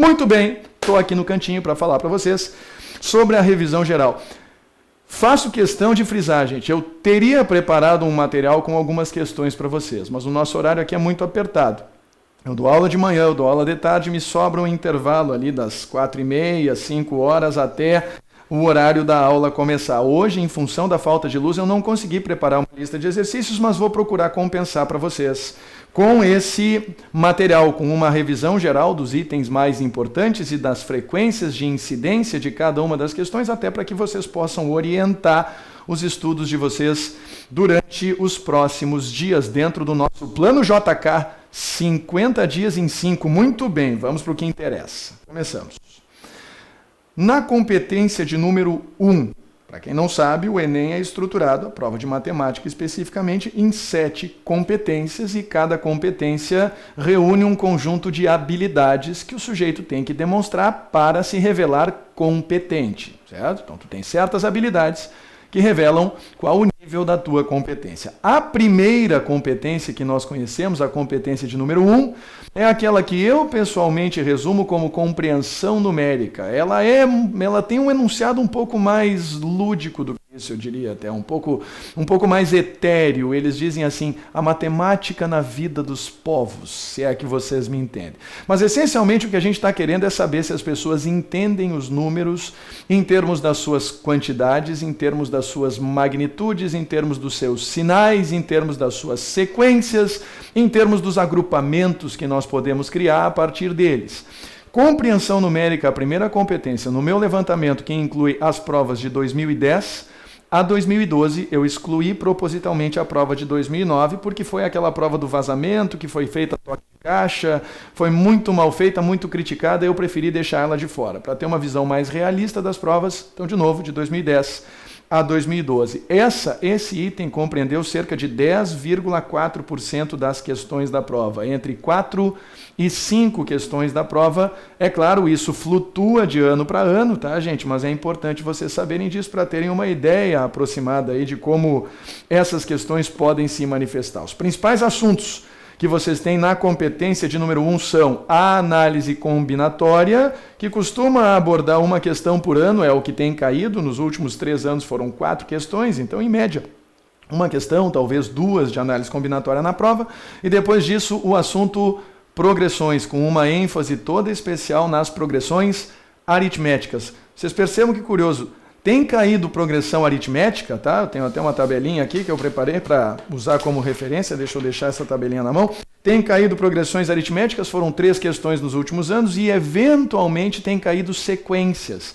Muito bem, estou aqui no cantinho para falar para vocês sobre a revisão geral. Faço questão de frisar, gente, eu teria preparado um material com algumas questões para vocês, mas o nosso horário aqui é muito apertado. Eu dou aula de manhã, eu dou aula de tarde, me sobra um intervalo ali das 4h30, 5 horas até o horário da aula começar. Hoje, em função da falta de luz, eu não consegui preparar uma lista de exercícios, mas vou procurar compensar para vocês com esse material, com uma revisão geral dos itens mais importantes e das frequências de incidência de cada uma das questões, até para que vocês possam orientar os estudos de vocês durante os próximos dias, dentro do nosso Plano JK, 50 dias em 5. Muito bem, vamos para o que interessa. Começamos. Na competência de número 1, para quem não sabe, o Enem é estruturado, a prova de matemática especificamente, em 7 competências, e cada competência reúne um conjunto de habilidades que o sujeito tem que demonstrar para se revelar competente, certo? Então, tu tem certas habilidades que revelam qual o nível da tua competência. A primeira competência que nós conhecemos, a competência de número 1, é aquela que eu pessoalmente resumo como compreensão numérica. Ela tem um enunciado um pouco mais lúdico do que isso, eu diria até, um pouco mais etéreo. Eles dizem assim, a matemática na vida dos povos, se é que vocês me entendem. Mas essencialmente o que a gente está querendo é saber se as pessoas entendem os números em termos das suas quantidades, em termos das suas magnitudes, em termos dos seus sinais, em termos das suas sequências, em termos dos agrupamentos que nós podemos criar a partir deles. Compreensão numérica, a primeira competência, no meu levantamento, que inclui as provas de 2010 a 2012, eu excluí propositalmente a prova de 2009, porque foi aquela prova do vazamento, que foi feita toque de caixa, foi muito mal feita, muito criticada, eu preferi deixar ela de fora, para ter uma visão mais realista das provas, então, de novo, de 2010 a 2012. Esse item compreendeu cerca de 10,4% das questões da prova. Entre 4 e 5 questões da prova, é claro, isso flutua de ano para ano, tá, gente? Mas é importante vocês saberem disso para terem uma ideia aproximada aí de como essas questões podem se manifestar. Os principais assuntos que vocês têm na competência de número 1 são a análise combinatória, que costuma abordar uma questão por ano, é o que tem caído. Nos últimos 3 anos foram 4 questões, então, em média, uma questão, talvez 2 de análise combinatória na prova, e depois disso o assunto progressões, com uma ênfase toda especial nas progressões aritméticas. Vocês percebam que curioso, tem caído progressão aritmética, tá? Eu tenho até uma tabelinha aqui que eu preparei para usar como referência, deixa eu deixar essa tabelinha na mão. Tem caído progressões aritméticas, foram 3 questões nos últimos anos, e eventualmente tem caído sequências.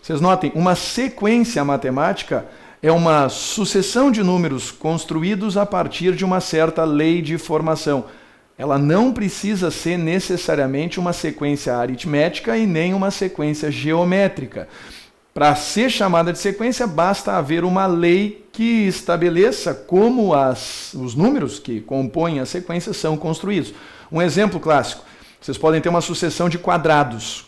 Vocês notem, uma sequência matemática é uma sucessão de números construídos a partir de uma certa lei de formação. Ela não precisa ser necessariamente uma sequência aritmética e nem uma sequência geométrica. Para ser chamada de sequência, basta haver uma lei que estabeleça como os números que compõem a sequência são construídos. Um exemplo clássico, vocês podem ter uma sucessão de quadrados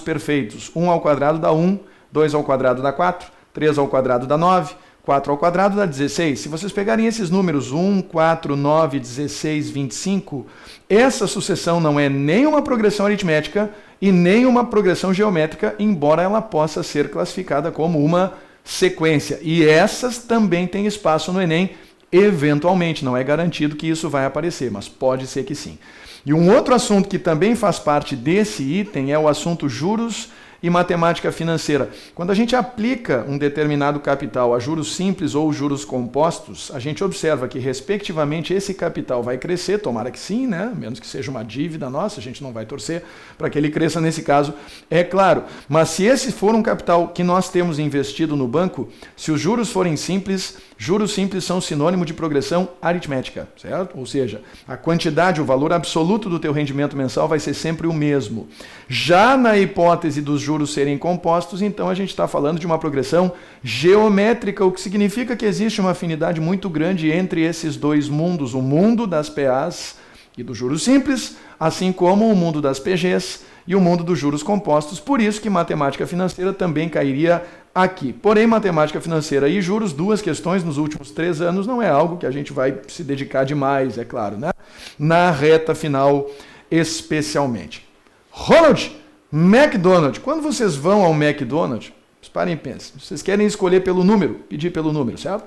perfeitos. 1 ao quadrado dá 1, 2 ao quadrado dá 4, 3 ao quadrado dá 9, 4 ao quadrado dá 16. Se vocês pegarem esses números 1, 4, 9, 16, 25, essa sucessão não é nem uma progressão aritmética e nem uma progressão geométrica, embora ela possa ser classificada como uma sequência. E essas também têm espaço no Enem, eventualmente. Não é garantido que isso vai aparecer, mas pode ser que sim. E um outro assunto que também faz parte desse item é o assunto juros e matemática financeira. Quando a gente aplica um determinado capital a juros simples ou juros compostos, a gente observa que, respectivamente, esse capital vai crescer, tomara que sim, né? Menos que seja uma dívida nossa, a gente não vai torcer para que ele cresça nesse caso, é claro. Mas se esse for um capital que nós temos investido no banco, se os juros forem simples, juros simples são sinônimo de progressão aritmética, certo? Ou seja, a quantidade, o valor absoluto do teu rendimento mensal vai ser sempre o mesmo. Já na hipótese dos juros serem compostos, então a gente está falando de uma progressão geométrica, o que significa que existe uma afinidade muito grande entre esses dois mundos, o mundo das PAs e dos juros simples, assim como o mundo das PGs e o mundo dos juros compostos. Por isso que matemática financeira também cairia aqui. Porém, matemática financeira e juros, 2 questões nos últimos 3 anos, não é algo que a gente vai se dedicar demais, é claro, né? Na reta final especialmente. Ronald, McDonald's. Quando vocês vão ao McDonald's, parem e pensem. Vocês querem escolher pelo número, pedir pelo número, certo?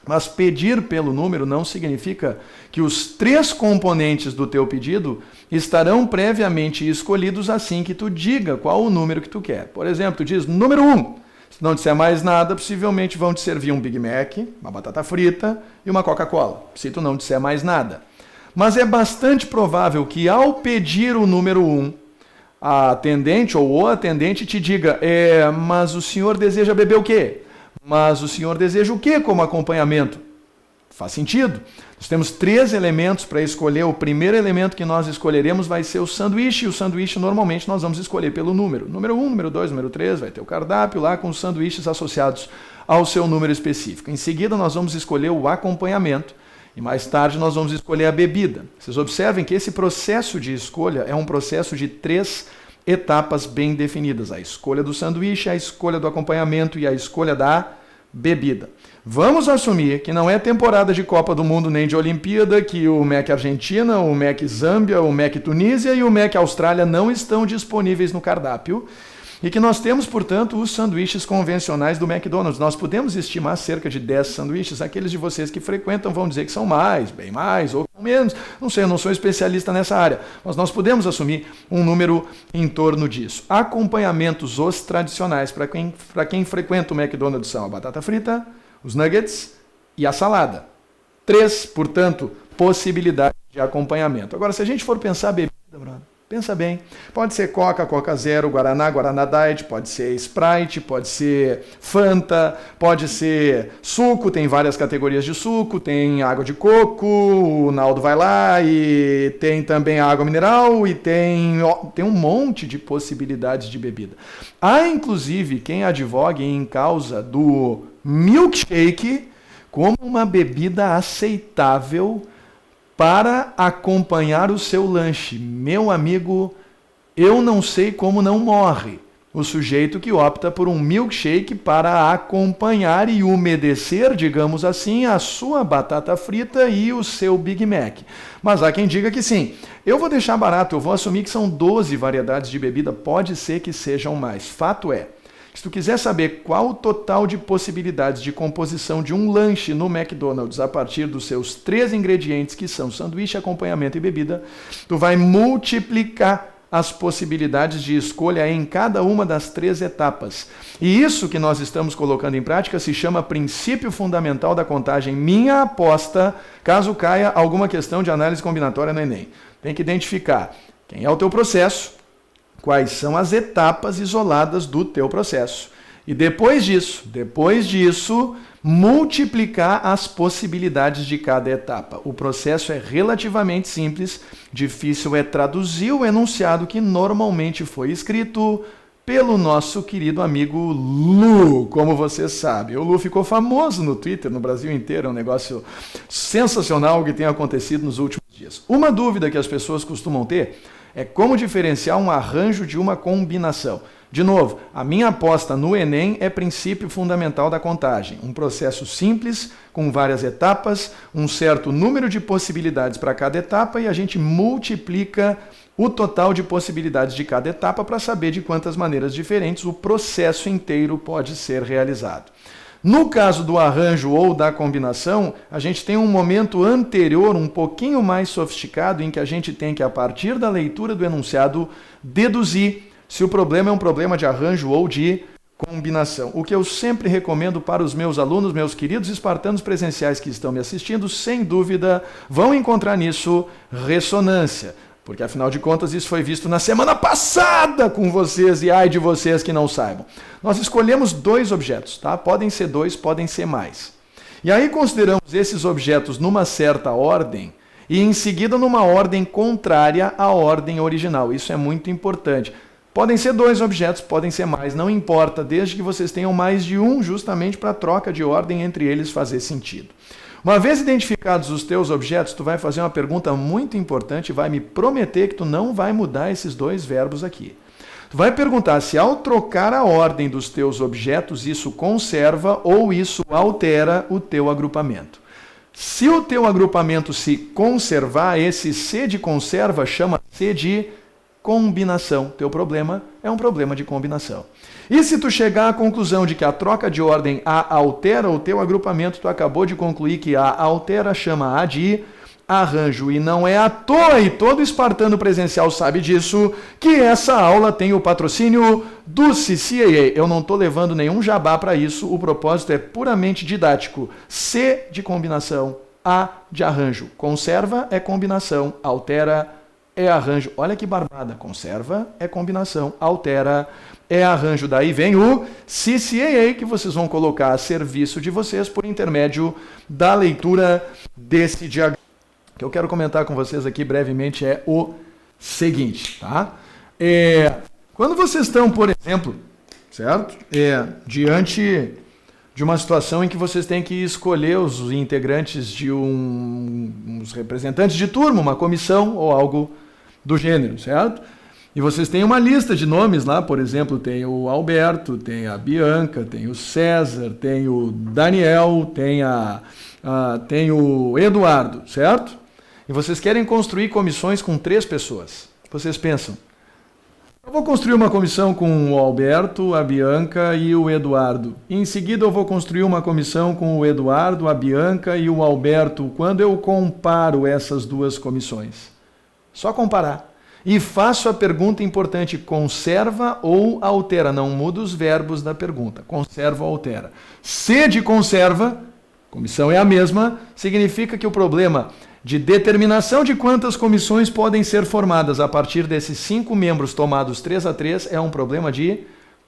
Mas pedir pelo número não significa que os 3 componentes do teu pedido estarão previamente escolhidos assim que tu diga qual o número que tu quer. Por exemplo, tu diz número 1. Se não disser mais nada, possivelmente vão te servir um Big Mac, uma batata frita e uma Coca-Cola, se tu não disser mais nada. Mas é bastante provável que ao pedir o número 1, a atendente ou o atendente te diga, mas o senhor deseja beber o quê? Mas o senhor deseja o quê como acompanhamento? Faz sentido. Nós temos 3 elementos para escolher. O primeiro elemento que nós escolheremos vai ser o sanduíche. E o sanduíche, normalmente, nós vamos escolher pelo número. Número 1, número 2, número 3, vai ter o cardápio lá com os sanduíches associados ao seu número específico. Em seguida, nós vamos escolher o acompanhamento. E mais tarde, nós vamos escolher a bebida. Vocês observem que esse processo de escolha é um processo de 3 etapas bem definidas. A escolha do sanduíche, a escolha do acompanhamento e a escolha da bebida. Vamos assumir que não é temporada de Copa do Mundo nem de Olimpíada, que o Mac Argentina, o Mac Zâmbia, o Mac Tunísia e o Mac Austrália não estão disponíveis no cardápio e que nós temos, portanto, os sanduíches convencionais do McDonald's. Nós podemos estimar cerca de 10 sanduíches. Aqueles de vocês que frequentam vão dizer que são mais, bem mais ou menos. Não sei, eu não sou especialista nessa área, mas nós podemos assumir um número em torno disso. Acompanhamentos, os tradicionais, para quem frequenta o McDonald's são a batata frita, os nuggets e a salada. 3, portanto, possibilidades de acompanhamento. Agora, se a gente for pensar bebida, brother, pensa bem. Pode ser Coca, Coca Zero, Guaraná, Guaraná Diet, pode ser Sprite, pode ser Fanta, pode ser suco, tem várias categorias de suco, tem água de coco, o Naldo vai lá e tem também água mineral e tem um monte de possibilidades de bebida. Há, inclusive, quem advogue em causa do milkshake como uma bebida aceitável para acompanhar o seu lanche. Meu amigo, eu não sei como não morre o sujeito que opta por um milkshake para acompanhar e umedecer, digamos assim, a sua batata frita e o seu Big Mac. Mas há quem diga que sim. Eu vou deixar barato, eu vou assumir que são 12 variedades de bebida, pode ser que sejam mais. Fato é, se tu quiser saber qual o total de possibilidades de composição de um lanche no McDonald's a partir dos seus 3 ingredientes, que são sanduíche, acompanhamento e bebida, tu vai multiplicar as possibilidades de escolha em cada uma das 3 etapas. E isso que nós estamos colocando em prática se chama princípio fundamental da contagem. Minha aposta, caso caia alguma questão de análise combinatória no Enem. Tem que identificar quem é o teu processo, quais são as etapas isoladas do teu processo. E depois disso, multiplicar as possibilidades de cada etapa. O processo é relativamente simples, difícil é traduzir o enunciado que normalmente foi escrito pelo nosso querido amigo Lu, como você sabe. O Lu ficou famoso no Twitter, no Brasil inteiro, é um negócio sensacional que tem acontecido nos últimos dias. Uma dúvida que as pessoas costumam ter é como diferenciar um arranjo de uma combinação. De novo, a minha aposta no Enem é princípio fundamental da contagem. Um processo simples, com várias etapas, um certo número de possibilidades para cada etapa e a gente multiplica o total de possibilidades de cada etapa para saber de quantas maneiras diferentes o processo inteiro pode ser realizado. No caso do arranjo ou da combinação, a gente tem um momento anterior, um pouquinho mais sofisticado, em que a gente tem que, a partir da leitura do enunciado, deduzir se o problema é um problema de arranjo ou de combinação. O que eu sempre recomendo para os meus alunos, meus queridos espartanos presenciais que estão me assistindo, sem dúvida, vão encontrar nisso ressonância. Porque, afinal de contas, isso foi visto na semana passada com vocês, e ai de vocês que não saibam. Nós escolhemos 2 objetos, tá? Podem ser 2, podem ser mais. E aí consideramos esses objetos numa certa ordem e, em seguida, numa ordem contrária à ordem original. Isso é muito importante. Podem ser 2 objetos, podem ser mais, não importa, desde que vocês tenham mais de um, justamente para a troca de ordem entre eles fazer sentido. Uma vez identificados os teus objetos, tu vai fazer uma pergunta muito importante e vai me prometer que tu não vai mudar esses 2 verbos aqui. Tu vai perguntar se ao trocar a ordem dos teus objetos, isso conserva ou isso altera o teu agrupamento. Se o teu agrupamento se conservar, esse C de conserva chama-se de combinação. Teu problema é um problema de combinação. E se tu chegar à conclusão de que a troca de ordem A altera o teu agrupamento, tu acabou de concluir que A altera, chama A de arranjo. E não é à toa, e todo espartano presencial sabe disso, que essa aula tem o patrocínio do CCAA. Eu não estou levando nenhum jabá para isso, o propósito é puramente didático. C de combinação, A de arranjo. Conserva é combinação, altera é arranjo. Olha que barbada. Conserva é combinação, altera é arranjo. Daí vem o CCAA, que vocês vão colocar a serviço de vocês por intermédio da leitura desse diagrama. O que eu quero comentar com vocês aqui brevemente é o seguinte, tá? Quando vocês estão, por exemplo, certo? Diante de uma situação em que vocês têm que escolher os integrantes de uns representantes de turma, uma comissão ou algo do gênero, certo? E vocês têm uma lista de nomes lá, por exemplo, tem o Alberto, tem a Bianca, tem o César, tem o Daniel, tem o Eduardo, certo? E vocês querem construir comissões com 3 pessoas. Vocês pensam, eu vou construir uma comissão com o Alberto, a Bianca e o Eduardo. E em seguida eu vou construir uma comissão com o Eduardo, a Bianca e o Alberto. Quando eu comparo essas 2 comissões? Só comparar. E faço a pergunta importante, conserva ou altera? Não muda os verbos da pergunta. Conserva ou altera? C de conserva, comissão é a mesma, significa que o problema de determinação de quantas comissões podem ser formadas a partir desses 5 membros tomados 3-3 é um problema de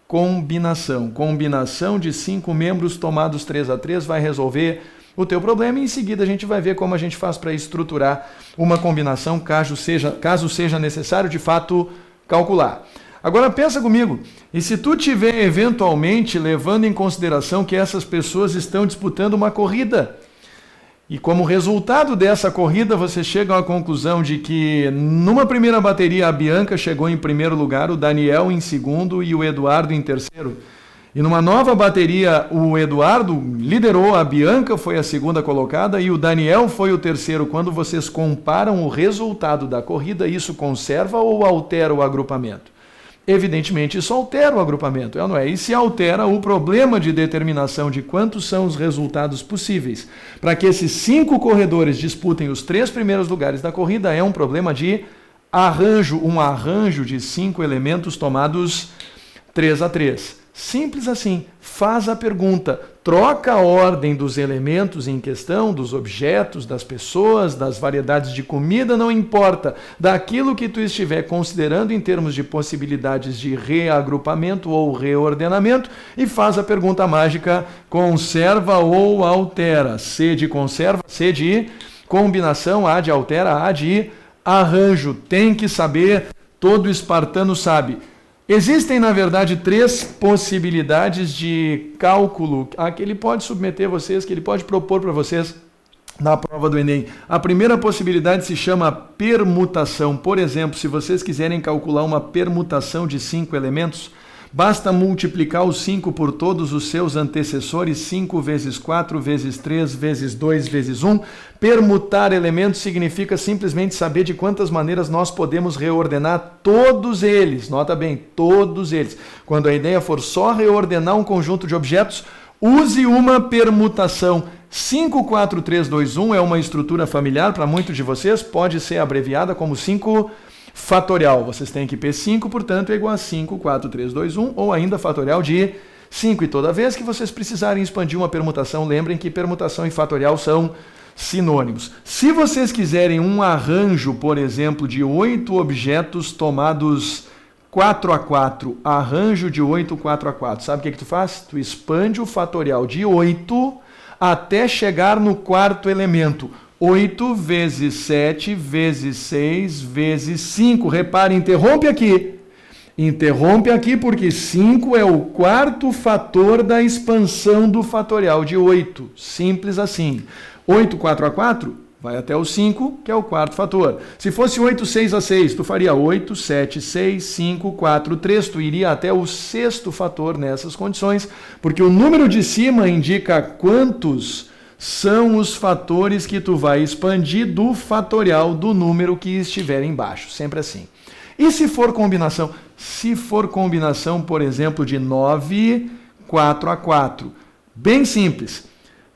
combinação. Combinação de 5 membros tomados 3-3 vai resolver o teu problema e em seguida a gente vai ver como a gente faz para estruturar uma combinação caso seja necessário de fato calcular. Agora pensa comigo, e se tu tiver eventualmente levando em consideração que essas pessoas estão disputando uma corrida, e como resultado dessa corrida, você chega à conclusão de que numa primeira bateria a Bianca chegou em primeiro lugar, o Daniel em segundo e o Eduardo em terceiro. E numa nova bateria, o Eduardo liderou, a Bianca foi a segunda colocada e o Daniel foi o terceiro. Quando vocês comparam o resultado da corrida, isso conserva ou altera o agrupamento? Evidentemente, isso altera o agrupamento, não é? E se altera, o problema de determinação de quantos são os resultados possíveis para que esses 5 corredores disputem os 3 primeiros lugares da corrida é um problema de arranjo, um arranjo de 5 elementos tomados 3-3. Simples assim, faz a pergunta, troca a ordem dos elementos em questão, dos objetos, das pessoas, das variedades de comida, não importa, daquilo que tu estiver considerando em termos de possibilidades de reagrupamento ou reordenamento e faz a pergunta mágica, conserva ou altera? C de conserva, C de combinação, A de altera, A de arranjo. Tem que saber, todo espartano sabe. Existem, na verdade, 3 possibilidades de cálculo que ele pode submeter a vocês, que ele pode propor para vocês na prova do Enem. A primeira possibilidade se chama permutação. Por exemplo, se vocês quiserem calcular uma permutação de 5 elementos, basta multiplicar os 5 por todos os seus antecessores, 5 vezes 4, vezes 3, vezes 2, vezes 1. Permutar elementos significa simplesmente saber de quantas maneiras nós podemos reordenar todos eles. Nota bem, todos eles. Quando a ideia for só reordenar um conjunto de objetos, use uma permutação. 5, 4, 3, 2, 1 é uma estrutura familiar para muitos de vocês, pode ser abreviada como 5 fatorial. Vocês têm que P5, portanto, é igual a 5, 4, 3, 2, 1, ou ainda fatorial de 5. E toda vez que vocês precisarem expandir uma permutação, lembrem que permutação e fatorial são sinônimos. Se vocês quiserem um arranjo, por exemplo, de 8 objetos tomados 4-4, arranjo de 8, 4-4, sabe o que tu faz? Tu expande o fatorial de 8 até chegar no 4º elemento. 8 vezes 7 vezes 6 vezes 5. Repare, interrompe aqui. Interrompe aqui porque 5 é o 4º fator da expansão do fatorial de 8. Simples assim. 8, 4-4, vai até o 5, que é o 4º fator. Se fosse 8, 6-6, tu faria 8, 7, 6, 5, 4, 3. Tu iria até o 6º fator nessas condições, porque o número de cima indica quantos são os fatores que tu vai expandir do fatorial do número que estiver embaixo. Sempre assim. E se for combinação? Se for combinação, por exemplo, de 9, 4 a 4. Bem simples.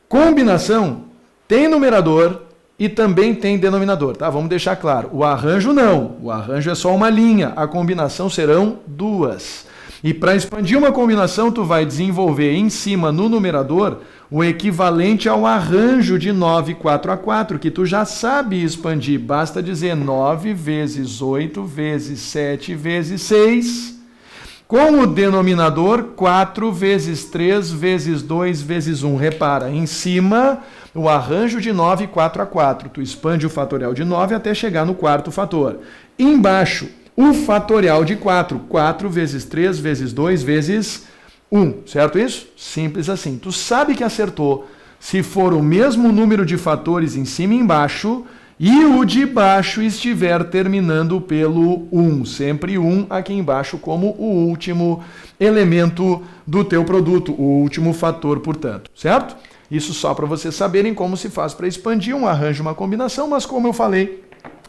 Combinação tem numerador e também tem denominador, tá? Vamos deixar claro. O arranjo não. O arranjo é só uma linha. A combinação serão duas. E para expandir uma combinação, tu vai desenvolver em cima no numerador o equivalente ao arranjo de 9, 4 a 4, que tu já sabe expandir. Basta dizer 9 vezes 8 vezes 7 vezes 6. Com o denominador, 4 vezes 3 vezes 2 vezes 1. Repara, em cima, o arranjo de 9, 4 a 4. Tu expande o fatorial de 9 até chegar no quarto fator. Embaixo, o fatorial de 4. 4 vezes 3 vezes 2 vezes 1. Certo isso? Simples assim. Tu sabe que acertou se for o mesmo número de fatores em cima e embaixo e o de baixo estiver terminando pelo 1. Sempre 1 aqui embaixo como o último elemento do teu produto, o último fator, portanto. Certo? Isso só para vocês saberem como se faz para expandir um arranjo, uma combinação, mas como eu falei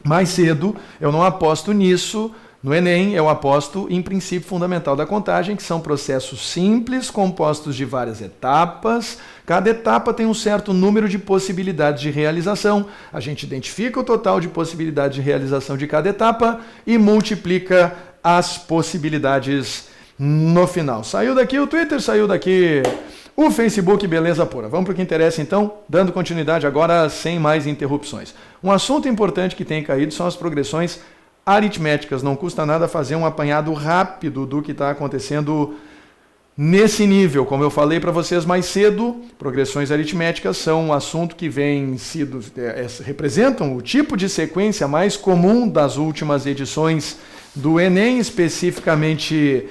mais cedo, eu não aposto nisso. No Enem, eu aposto em princípio fundamental da contagem, que são processos simples, compostos de várias etapas. Cada etapa tem um certo número de possibilidades de realização. A gente identifica o total de possibilidades de realização de cada etapa e multiplica as possibilidades no final. Saiu daqui o Twitter, saiu daqui o Facebook, beleza pura. Vamos para o que interessa então, dando continuidade agora sem mais interrupções. Um assunto importante que tem caído são as progressões aritméticas. Não custa nada fazer um apanhado rápido do que está acontecendo nesse nível. Como eu falei para vocês mais cedo, progressões aritméticas são um assunto que representam o tipo de sequência mais comum das últimas edições do Enem, especificamente,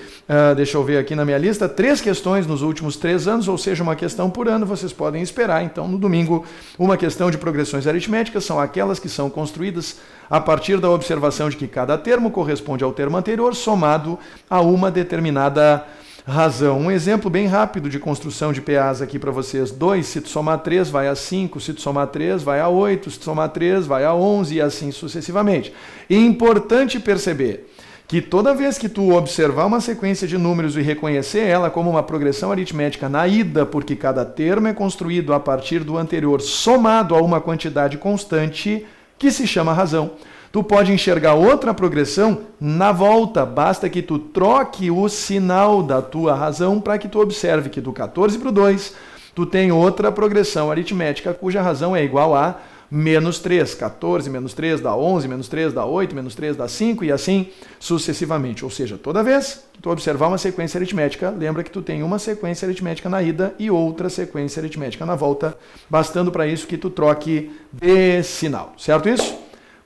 deixa eu ver aqui na minha lista, 3 questões nos últimos 3 anos, ou seja, uma questão por ano, vocês podem esperar. Então, no domingo, uma questão de progressões aritméticas são aquelas que são construídas a partir da observação de que cada termo corresponde ao termo anterior, somado a uma determinada razão. Um exemplo bem rápido de construção de PAs aqui para vocês. 2, se tu somar 3, vai a 5, se tu somar 3, vai a 8, se tu somar 3, vai a 11 e assim sucessivamente. E é importante perceber que toda vez que tu observar uma sequência de números e reconhecer ela como uma progressão aritmética na ida, porque cada termo é construído a partir do anterior somado a uma quantidade constante que se chama razão, tu pode enxergar outra progressão na volta, basta que tu troque o sinal da tua razão para que tu observe que do 14 para o 2, tu tem outra progressão aritmética cuja razão é igual a menos 3. 14 menos 3 dá 11, menos 3 dá 8, menos 3 dá 5 e assim sucessivamente. Ou seja, toda vez que tu observar uma sequência aritmética, lembra que tu tem uma sequência aritmética na ida e outra sequência aritmética na volta, bastando para isso que tu troque de sinal. Certo isso?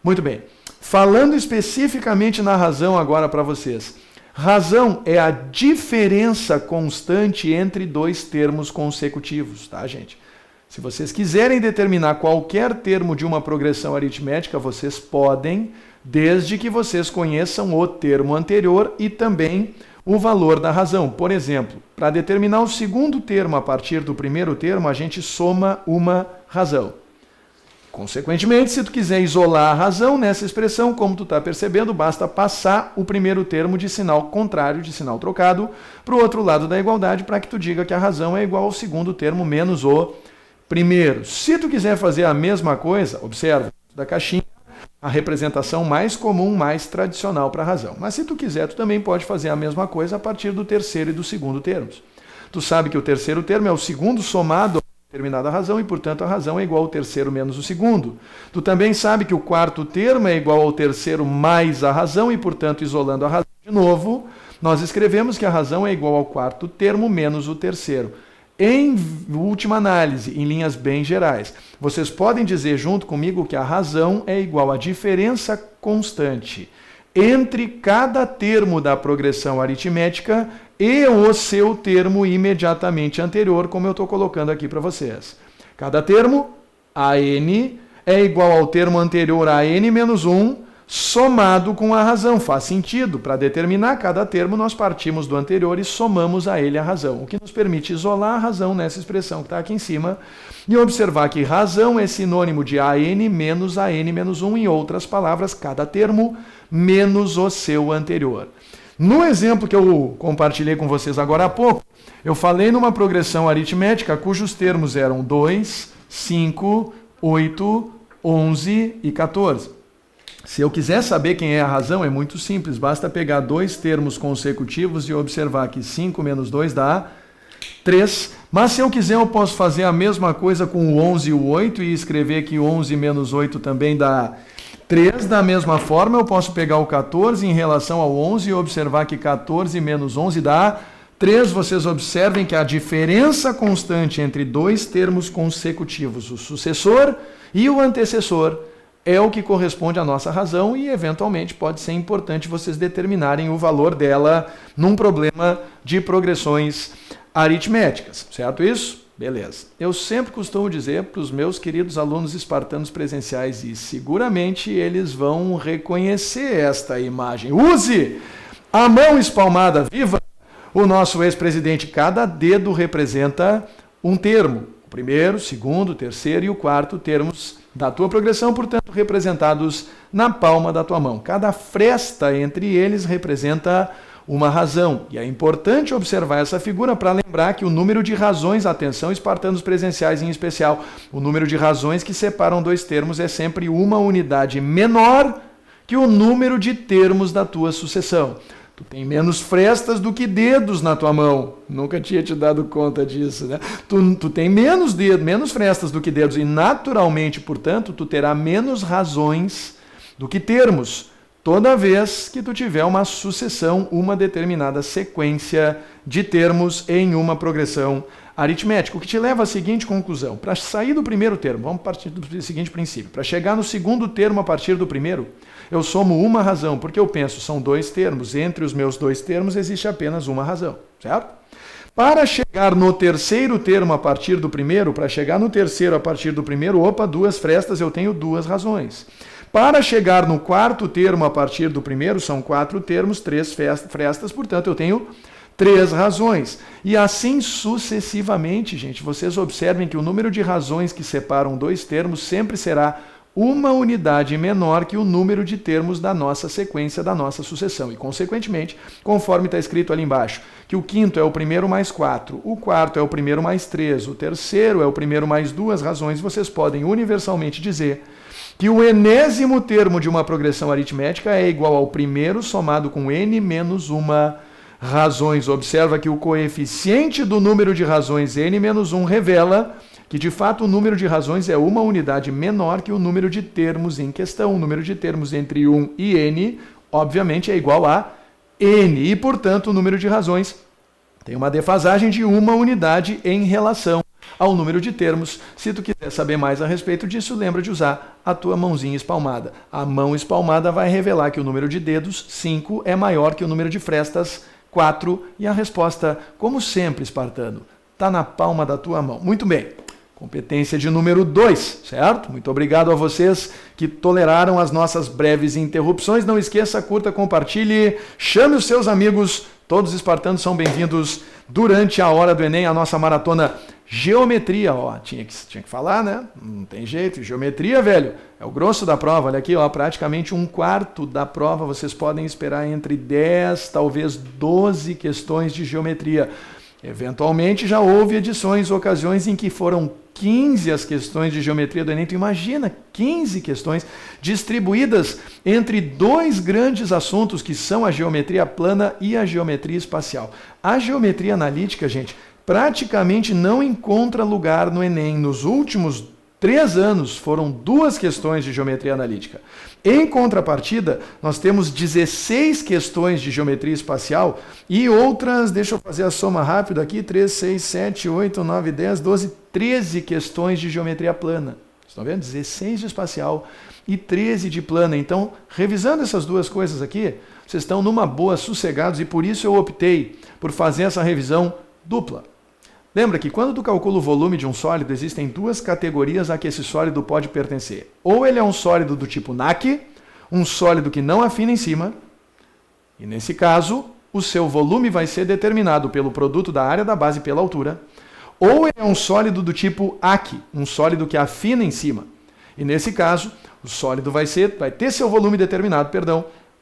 Muito bem. Falando especificamente na razão agora para vocês. Razão é a diferença constante entre dois termos consecutivos, tá, gente? Se vocês quiserem determinar qualquer termo de uma progressão aritmética, vocês podem, desde que vocês conheçam o termo anterior e também o valor da razão. Por exemplo, para determinar o segundo termo a partir do primeiro termo, a gente soma uma razão. Consequentemente, se tu quiser isolar a razão nessa expressão, como tu está percebendo, basta passar o primeiro termo de sinal contrário, de sinal trocado, para o outro lado da igualdade, para que tu diga que a razão é igual ao segundo termo menos o primeiro. Se tu quiser fazer a mesma coisa, observa, da caixinha, a representação mais comum, mais tradicional para a razão. Mas se tu quiser, tu também pode fazer a mesma coisa a partir do terceiro e do segundo termos. Tu sabe que o terceiro termo é o segundo somado a determinada razão e, portanto, a razão é igual ao terceiro menos o segundo. Tu também sabe que o quarto termo é igual ao terceiro mais a razão e, portanto, isolando a razão de novo, nós escrevemos que a razão é igual ao quarto termo menos o terceiro. Em última análise, em linhas bem gerais, vocês podem dizer junto comigo que a razão é igual à diferença constante entre cada termo da progressão aritmética e o seu termo imediatamente anterior, como eu estou colocando aqui para vocês. Cada termo, AN, é igual ao termo anterior a N menos 1, somado com a razão. Faz sentido. Para determinar cada termo, nós partimos do anterior e somamos a ele a razão, o que nos permite isolar a razão nessa expressão que está aqui em cima e observar que razão é sinônimo de AN menos AN menos 1, em outras palavras, cada termo menos o seu anterior. No exemplo que eu compartilhei com vocês agora há pouco, eu falei numa progressão aritmética cujos termos eram 2, 5, 8, 11 e 14. Se eu quiser saber quem é a razão, é muito simples. Basta pegar dois termos consecutivos e observar que 5 menos 2 dá 3. Mas se eu quiser, eu posso fazer a mesma coisa com o 11 e o 8 e escrever que 11 menos 8 também dá 3. Da mesma forma, eu posso pegar o 14 em relação ao 11 e observar que 14 menos 11 dá 3. Vocês observem que a diferença constante entre dois termos consecutivos, o sucessor e o antecessor, é o que corresponde à nossa razão e, eventualmente, pode ser importante vocês determinarem o valor dela num problema de progressões aritméticas. Certo isso? Beleza. Eu sempre costumo dizer para os meus queridos alunos espartanos presenciais, e seguramente eles vão reconhecer esta imagem. Use a mão espalmada viva. O nosso ex-presidente, cada dedo representa um termo. O primeiro, o segundo, o terceiro e o quarto termos da tua progressão, portanto, representados na palma da tua mão. Cada fresta entre eles representa uma razão. E é importante observar essa figura para lembrar que o número de razões, atenção, espartanos presenciais em especial, o número de razões que separam dois termos é sempre uma unidade menor que o número de termos da tua sucessão. Tu tem menos frestas do que dedos na tua mão. Nunca tinha te dado conta disso, né? Tu tem menos dedos, menos frestas do que dedos e, naturalmente, portanto, tu terá menos razões do que termos toda vez que tu tiver uma sucessão, uma determinada sequência de termos em uma progressão aritmética. O que te leva à seguinte conclusão. Para sair do primeiro termo, vamos partir do seguinte princípio. Para chegar no segundo termo a partir do primeiro, eu somo uma razão, porque eu penso, são dois termos. Entre os meus dois termos existe apenas uma razão, certo? Para chegar no terceiro termo a partir do primeiro, para chegar no terceiro a partir do primeiro, opa, duas frestas, eu tenho duas razões. Para chegar no quarto termo a partir do primeiro, são quatro termos, três frestas, portanto eu tenho três razões. E assim sucessivamente, gente. Vocês observem que o número de razões que separam dois termos sempre será uma unidade menor que o número de termos da nossa sequência, da nossa sucessão. E, consequentemente, conforme está escrito ali embaixo, que o quinto é o primeiro mais 4, o quarto é o primeiro mais 3, o terceiro é o primeiro mais 2 razões, vocês podem universalmente dizer que o enésimo termo de uma progressão aritmética é igual ao primeiro somado com n menos uma razões. Observa que o coeficiente do número de razões n menos 1 revela que, de fato, o número de razões é uma unidade menor que o número de termos em questão. O número de termos entre 1 e n, obviamente, é igual a n. E, portanto, o número de razões tem uma defasagem de uma unidade em relação ao número de termos. Se tu quiser saber mais a respeito disso, lembra de usar a tua mãozinha espalmada. A mão espalmada vai revelar que o número de dedos, 5, é maior que o número de frestas, 4. E a resposta, como sempre, espartano, está na palma da tua mão. Muito bem. Competência de número 2, certo? Muito obrigado a vocês que toleraram as nossas breves interrupções. Não esqueça, curta, compartilhe, chame os seus amigos. Todos os espartanos são bem-vindos durante a hora do Enem, a nossa maratona Geometria. Ó, tinha que falar, né? Não tem jeito. Geometria, velho, é o grosso da prova. Olha aqui, ó, praticamente um quarto da prova. Vocês podem esperar entre 10, talvez 12 questões de geometria. Eventualmente já houve edições, ocasiões em que foram 15 as questões de geometria do Enem. Tu imagina, 15 questões distribuídas entre dois grandes assuntos que são a geometria plana e a geometria espacial. A geometria analítica, gente, praticamente não encontra lugar no Enem. Nos últimos 3 anos foram 2 questões de geometria analítica. Em contrapartida, nós temos 16 questões de geometria espacial e outras, deixa eu fazer a soma rápida aqui, 3, 6, 7, 8, 9, 10, 12, 13 questões de geometria plana. Estão vendo? 16 de espacial e 13 de plana. Então, revisando essas duas coisas aqui, vocês estão numa boa, sossegados, e por isso eu optei por fazer essa revisão dupla. Lembra que quando tu calcula o volume de um sólido, existem 2 categorias a que esse sólido pode pertencer. Ou ele é um sólido do tipo NaC, um sólido que não afina em cima, e nesse caso, o seu volume vai ser determinado pelo produto da área da base pela altura, ou é um sólido do tipo aqui, um sólido que afina em cima. E nesse caso, o sólido vai ter seu volume determinado,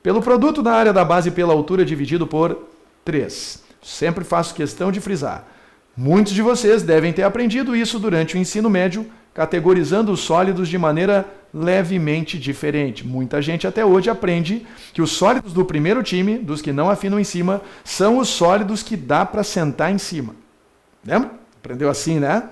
pelo produto da área da base pela altura dividido por 3. Sempre faço questão de frisar. Muitos de vocês devem ter aprendido isso durante o ensino médio, categorizando os sólidos de maneira levemente diferente. Muita gente até hoje aprende que os sólidos do primeiro time, dos que não afinam em cima, são os sólidos que dá para sentar em cima. Lembra? Aprendeu assim, né?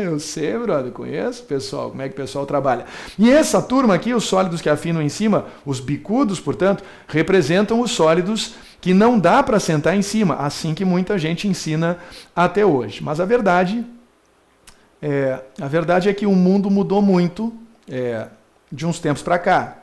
Eu sei, brother, conheço o pessoal, como é que o pessoal trabalha. E essa turma aqui, os sólidos que afinam em cima, os bicudos, portanto, representam os sólidos que não dá para sentar em cima, assim que muita gente ensina até hoje. Mas a verdade é que o mundo mudou muito de uns tempos para cá,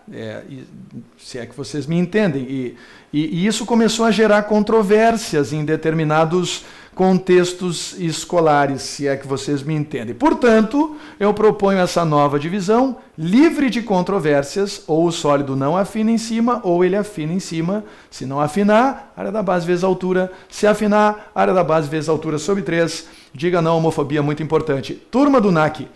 se é que vocês me entendem. E isso começou a gerar controvérsias em determinados contextos escolares, se é que vocês me entendem. Portanto, eu proponho essa nova divisão, livre de controvérsias, ou o sólido não afina em cima, ou ele afina em cima. Se não afinar, área da base vezes altura. Se afinar, área da base vezes altura sobre 3. Diga não à homofobia, muito importante. Turma do NAC,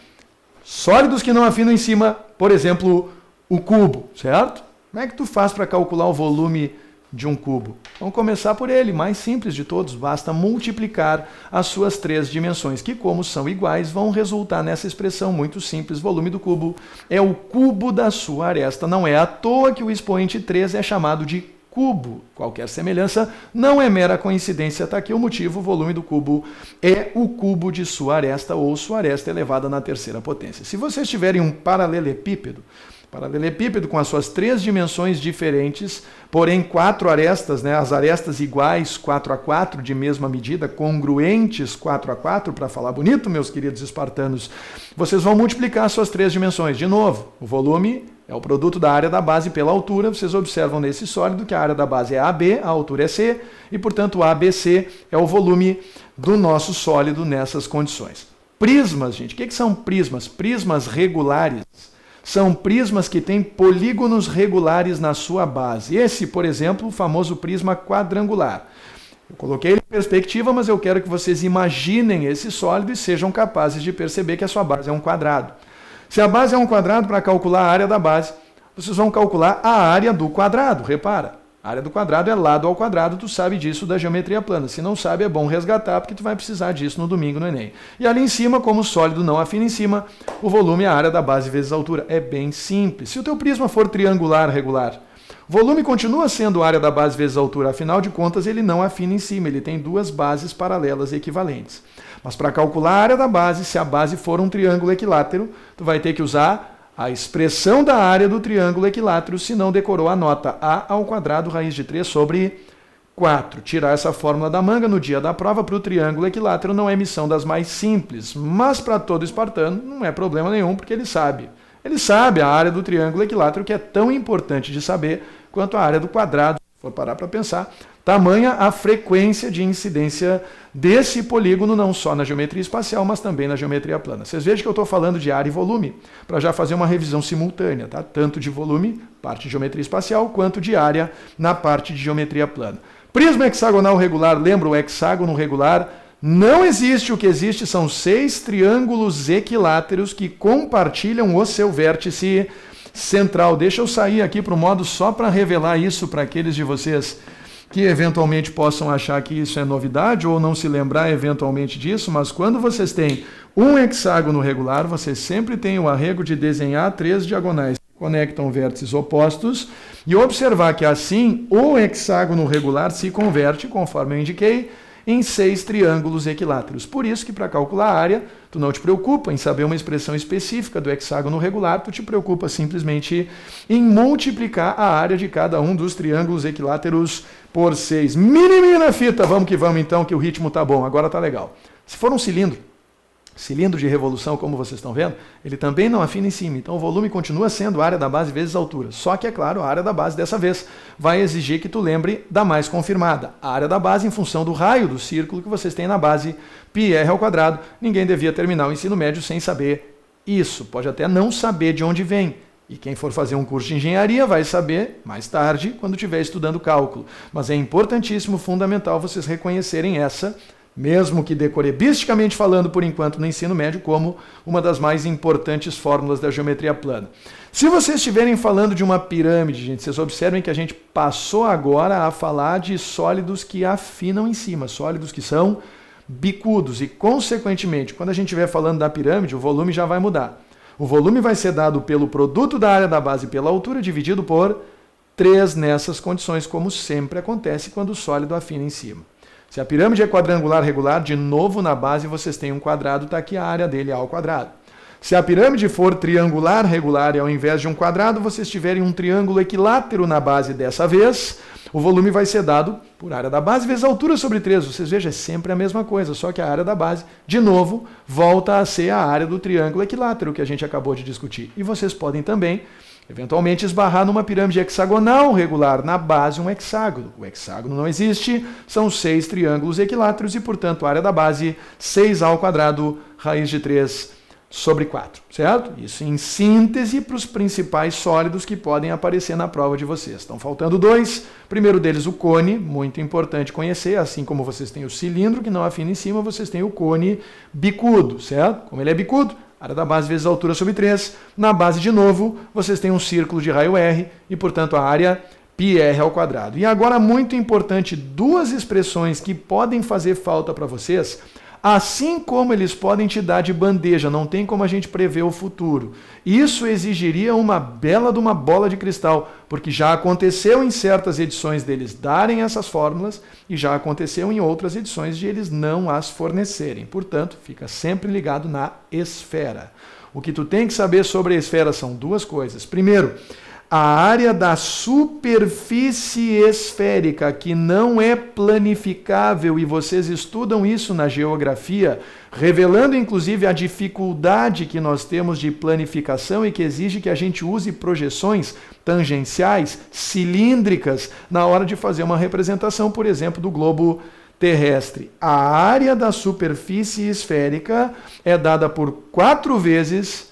sólidos que não afinam em cima, por exemplo, o cubo, certo? Como é que tu faz para calcular o volume de um cubo? Vamos começar por ele, mais simples de todos, basta multiplicar as suas 3 dimensões, que como são iguais, vão resultar nessa expressão muito simples, volume do cubo é o cubo da sua aresta. Não é à toa que o expoente 3 é chamado de cubo. Qualquer semelhança não é mera coincidência, está aqui o motivo, o volume do cubo é o cubo de sua aresta, ou sua aresta elevada na terceira potência. Se vocês tiverem um paralelepípedo com as suas 3 dimensões diferentes, porém 4 arestas, as arestas iguais 4x4 de mesma medida, congruentes 4x4, para falar bonito, meus queridos espartanos, vocês vão multiplicar as suas 3 dimensões. De novo, o volume é o produto da área da base pela altura. Vocês observam nesse sólido que a área da base é AB, a altura é C, e portanto ABC é o volume do nosso sólido nessas condições. Prismas, gente, o que são prismas? Prismas regulares. São prismas que têm polígonos regulares na sua base. Esse, por exemplo, o famoso prisma quadrangular. Eu coloquei ele em perspectiva, mas eu quero que vocês imaginem esse sólido e sejam capazes de perceber que a sua base é um quadrado. Se a base é um quadrado, para calcular a área da base, vocês vão calcular a área do quadrado. Repara, a área do quadrado é lado ao quadrado, tu sabe disso da geometria plana. Se não sabe, é bom resgatar, porque tu vai precisar disso no domingo no Enem. E ali em cima, como o sólido não afina em cima, o volume é a área da base vezes a altura. É bem simples. Se o teu prisma for triangular regular, o volume continua sendo a área da base vezes a altura. Afinal de contas, ele não afina em cima, ele tem 2 bases paralelas equivalentes. Mas para calcular a área da base, se a base for um triângulo equilátero, tu vai ter que usar a expressão da área do triângulo equilátero, se não decorou, anota a ao quadrado raiz de 3 sobre 4. Tirar essa fórmula da manga no dia da prova para o triângulo equilátero não é missão das mais simples, mas para todo espartano não é problema nenhum, porque ele sabe. Ele sabe a área do triângulo equilátero, que é tão importante de saber quanto a área do quadrado. Se for parar para pensar, tamanha a frequência de incidência desse polígono, não só na geometria espacial, mas também na geometria plana. Vocês vejam que eu estou falando de área e volume, para já fazer uma revisão simultânea, tá? Tanto de volume, parte de geometria espacial, quanto de área na parte de geometria plana. Prisma hexagonal regular, lembra o hexágono regular? Não existe, o que existe são 6 triângulos equiláteros que compartilham o seu vértice central. Deixa eu sair aqui para o modo só para revelar isso para aqueles de vocês que eventualmente possam achar que isso é novidade ou não se lembrar eventualmente disso, mas quando vocês têm um hexágono regular, vocês sempre têm o arrego de desenhar 3 diagonais que conectam vértices opostos e observar que assim o hexágono regular se converte, conforme eu indiquei, em 6 triângulos equiláteros. Por isso que para calcular a área, tu não te preocupa em saber uma expressão específica do hexágono regular, tu te preocupa simplesmente em multiplicar a área de cada um dos triângulos equiláteros por 6. Minimina a fita, vamos que vamos então, que o ritmo tá bom, agora tá legal. Se for um cilindro de revolução, como vocês estão vendo, ele também não afina em cima, então o volume continua sendo a área da base vezes a altura. Só que, é claro, a área da base dessa vez vai exigir que tu lembre da mais confirmada. A área da base em função do raio do círculo que vocês têm na base, πr ao quadrado. Ninguém devia terminar o ensino médio sem saber isso. Pode até não saber de onde vem. E quem for fazer um curso de engenharia vai saber mais tarde, quando estiver estudando cálculo. Mas é importantíssimo, fundamental, vocês reconhecerem essa, mesmo que decorebisticamente falando, por enquanto, no ensino médio, como uma das mais importantes fórmulas da geometria plana. Se vocês estiverem falando de uma pirâmide, gente, vocês observem que a gente passou agora a falar de sólidos que afinam em cima, sólidos que são bicudos. E, consequentemente, quando a gente estiver falando da pirâmide, o volume já vai mudar. O volume vai ser dado pelo produto da área da base pela altura, dividido por 3 nessas condições, como sempre acontece quando o sólido afina em cima. Se a pirâmide é quadrangular regular, de novo na base vocês têm um quadrado, está aqui a área dele, A ao quadrado. Se a pirâmide for triangular regular e ao invés de um quadrado, vocês tiverem um triângulo equilátero na base dessa vez, o volume vai ser dado por área da base vezes altura sobre 3. Vocês vejam, é sempre a mesma coisa, só que a área da base, de novo, volta a ser a área do triângulo equilátero que a gente acabou de discutir. E vocês podem também, eventualmente, esbarrar numa pirâmide hexagonal regular, na base um hexágono. O hexágono não existe, são 6 triângulos equiláteros e, portanto, a área da base 6A ao quadrado, raiz de 3 sobre 4, certo? Isso em síntese para os principais sólidos que podem aparecer na prova de vocês. Estão faltando 2. O primeiro deles, o cone, muito importante conhecer, assim como vocês têm o cilindro, que não afina em cima, vocês têm o cone bicudo, certo? Como ele é bicudo, área da base vezes a altura sobre 3. Na base, de novo, vocês têm um círculo de raio R e, portanto, a área πr ao quadrado. E agora, muito importante, 2 expressões que podem fazer falta para vocês, assim como eles podem te dar de bandeja, não tem como a gente prever o futuro. Isso exigiria uma bela de uma bola de cristal, porque já aconteceu em certas edições deles darem essas fórmulas e já aconteceu em outras edições de eles não as fornecerem. Portanto, fica sempre ligado na esfera. O que tu tem que saber sobre a esfera são 2 coisas. Primeiro, a área da superfície esférica, que não é planificável, e vocês estudam isso na geografia, revelando inclusive a dificuldade que nós temos de planificação e que exige que a gente use projeções tangenciais, cilíndricas, na hora de fazer uma representação, por exemplo, do globo terrestre. A área da superfície esférica é dada por 4 vezes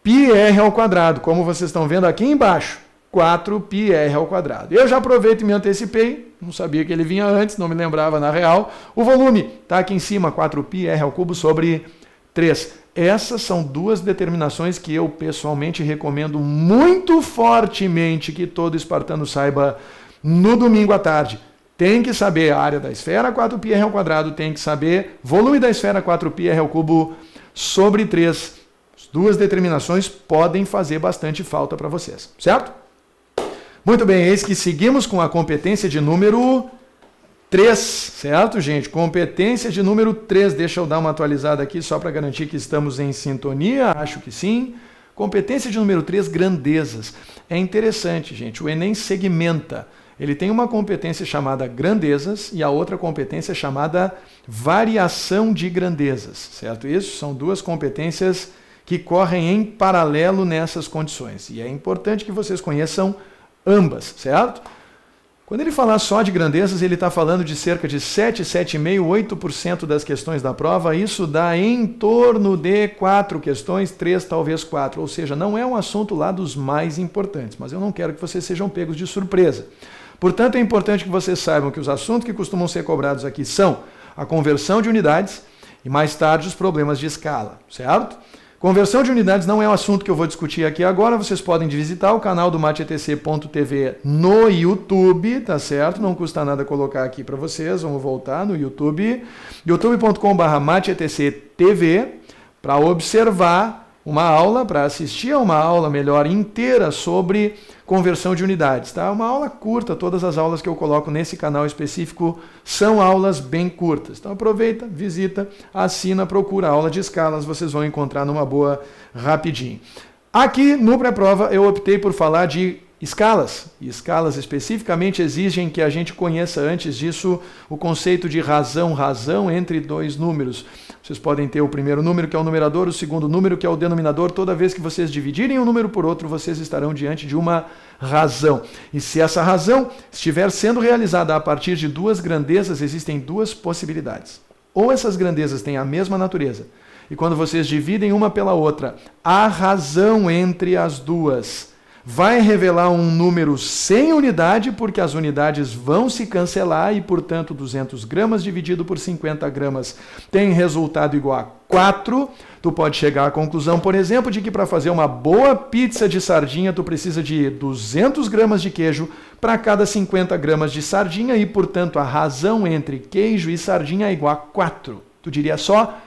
πr ao quadrado, como vocês estão vendo aqui embaixo, 4πr ao quadrado. Eu já aproveito e me antecipei, não sabia que ele vinha antes, não me lembrava na real. O volume está aqui em cima, 4πr ao cubo sobre 3. Essas são 2 determinações que eu pessoalmente recomendo muito fortemente que todo espartano saiba no domingo à tarde. Tem que saber a área da esfera, 4πr ao quadrado, tem que saber volume da esfera, 4πr ao cubo sobre 3. 2 determinações podem fazer bastante falta para vocês, certo? Muito bem, eis que seguimos com a competência de número 3, certo, gente? Competência de número 3, deixa eu dar uma atualizada aqui só para garantir que estamos em sintonia, acho que sim. Competência de número 3, grandezas. É interessante, gente, o Enem segmenta. Ele tem uma competência chamada grandezas e a outra competência chamada variação de grandezas, certo? Isso são 2 competências que correm em paralelo nessas condições. E é importante que vocês conheçam ambas, certo? Quando ele falar só de grandezas, ele está falando de cerca de 7, 7,5%, 8% das questões da prova. Isso dá em torno de 4 questões, 3, talvez 4. Ou seja, não é um assunto lá dos mais importantes, mas eu não quero que vocês sejam pegos de surpresa. Portanto, é importante que vocês saibam que os assuntos que costumam ser cobrados aqui são a conversão de unidades e, mais tarde, os problemas de escala, certo? Conversão de unidades não é um assunto que eu vou discutir aqui agora, vocês podem visitar o canal do mateetc.tv no YouTube, tá certo? Não custa nada colocar aqui para vocês, vamos voltar no YouTube, youtube.com/mateetc.tv, para observar uma aula, para assistir a uma aula melhor inteira sobre conversão de unidades, tá? Uma aula curta, todas as aulas que eu coloco nesse canal específico são aulas bem curtas. Então aproveita, visita, assina, procura a aula de escalas, vocês vão encontrar numa boa rapidinho. Aqui no pré-prova eu optei por falar de escalas. E escalas especificamente exigem que a gente conheça antes disso o conceito de razão entre 2 números. Vocês podem ter o primeiro número, que é o numerador, o segundo número, que é o denominador. Toda vez que vocês dividirem um número por outro, vocês estarão diante de uma razão. E se essa razão estiver sendo realizada a partir de 2 grandezas, existem 2 possibilidades. Ou essas grandezas têm a mesma natureza e quando vocês dividem uma pela outra, a razão entre as duas vai revelar um número sem unidade, porque as unidades vão se cancelar e, portanto, 200 gramas dividido por 50 gramas tem resultado igual a 4. Tu pode chegar à conclusão, por exemplo, de que para fazer uma boa pizza de sardinha, tu precisa de 200 gramas de queijo para cada 50 gramas de sardinha e, portanto, a razão entre queijo e sardinha é igual a 4. Tu diria só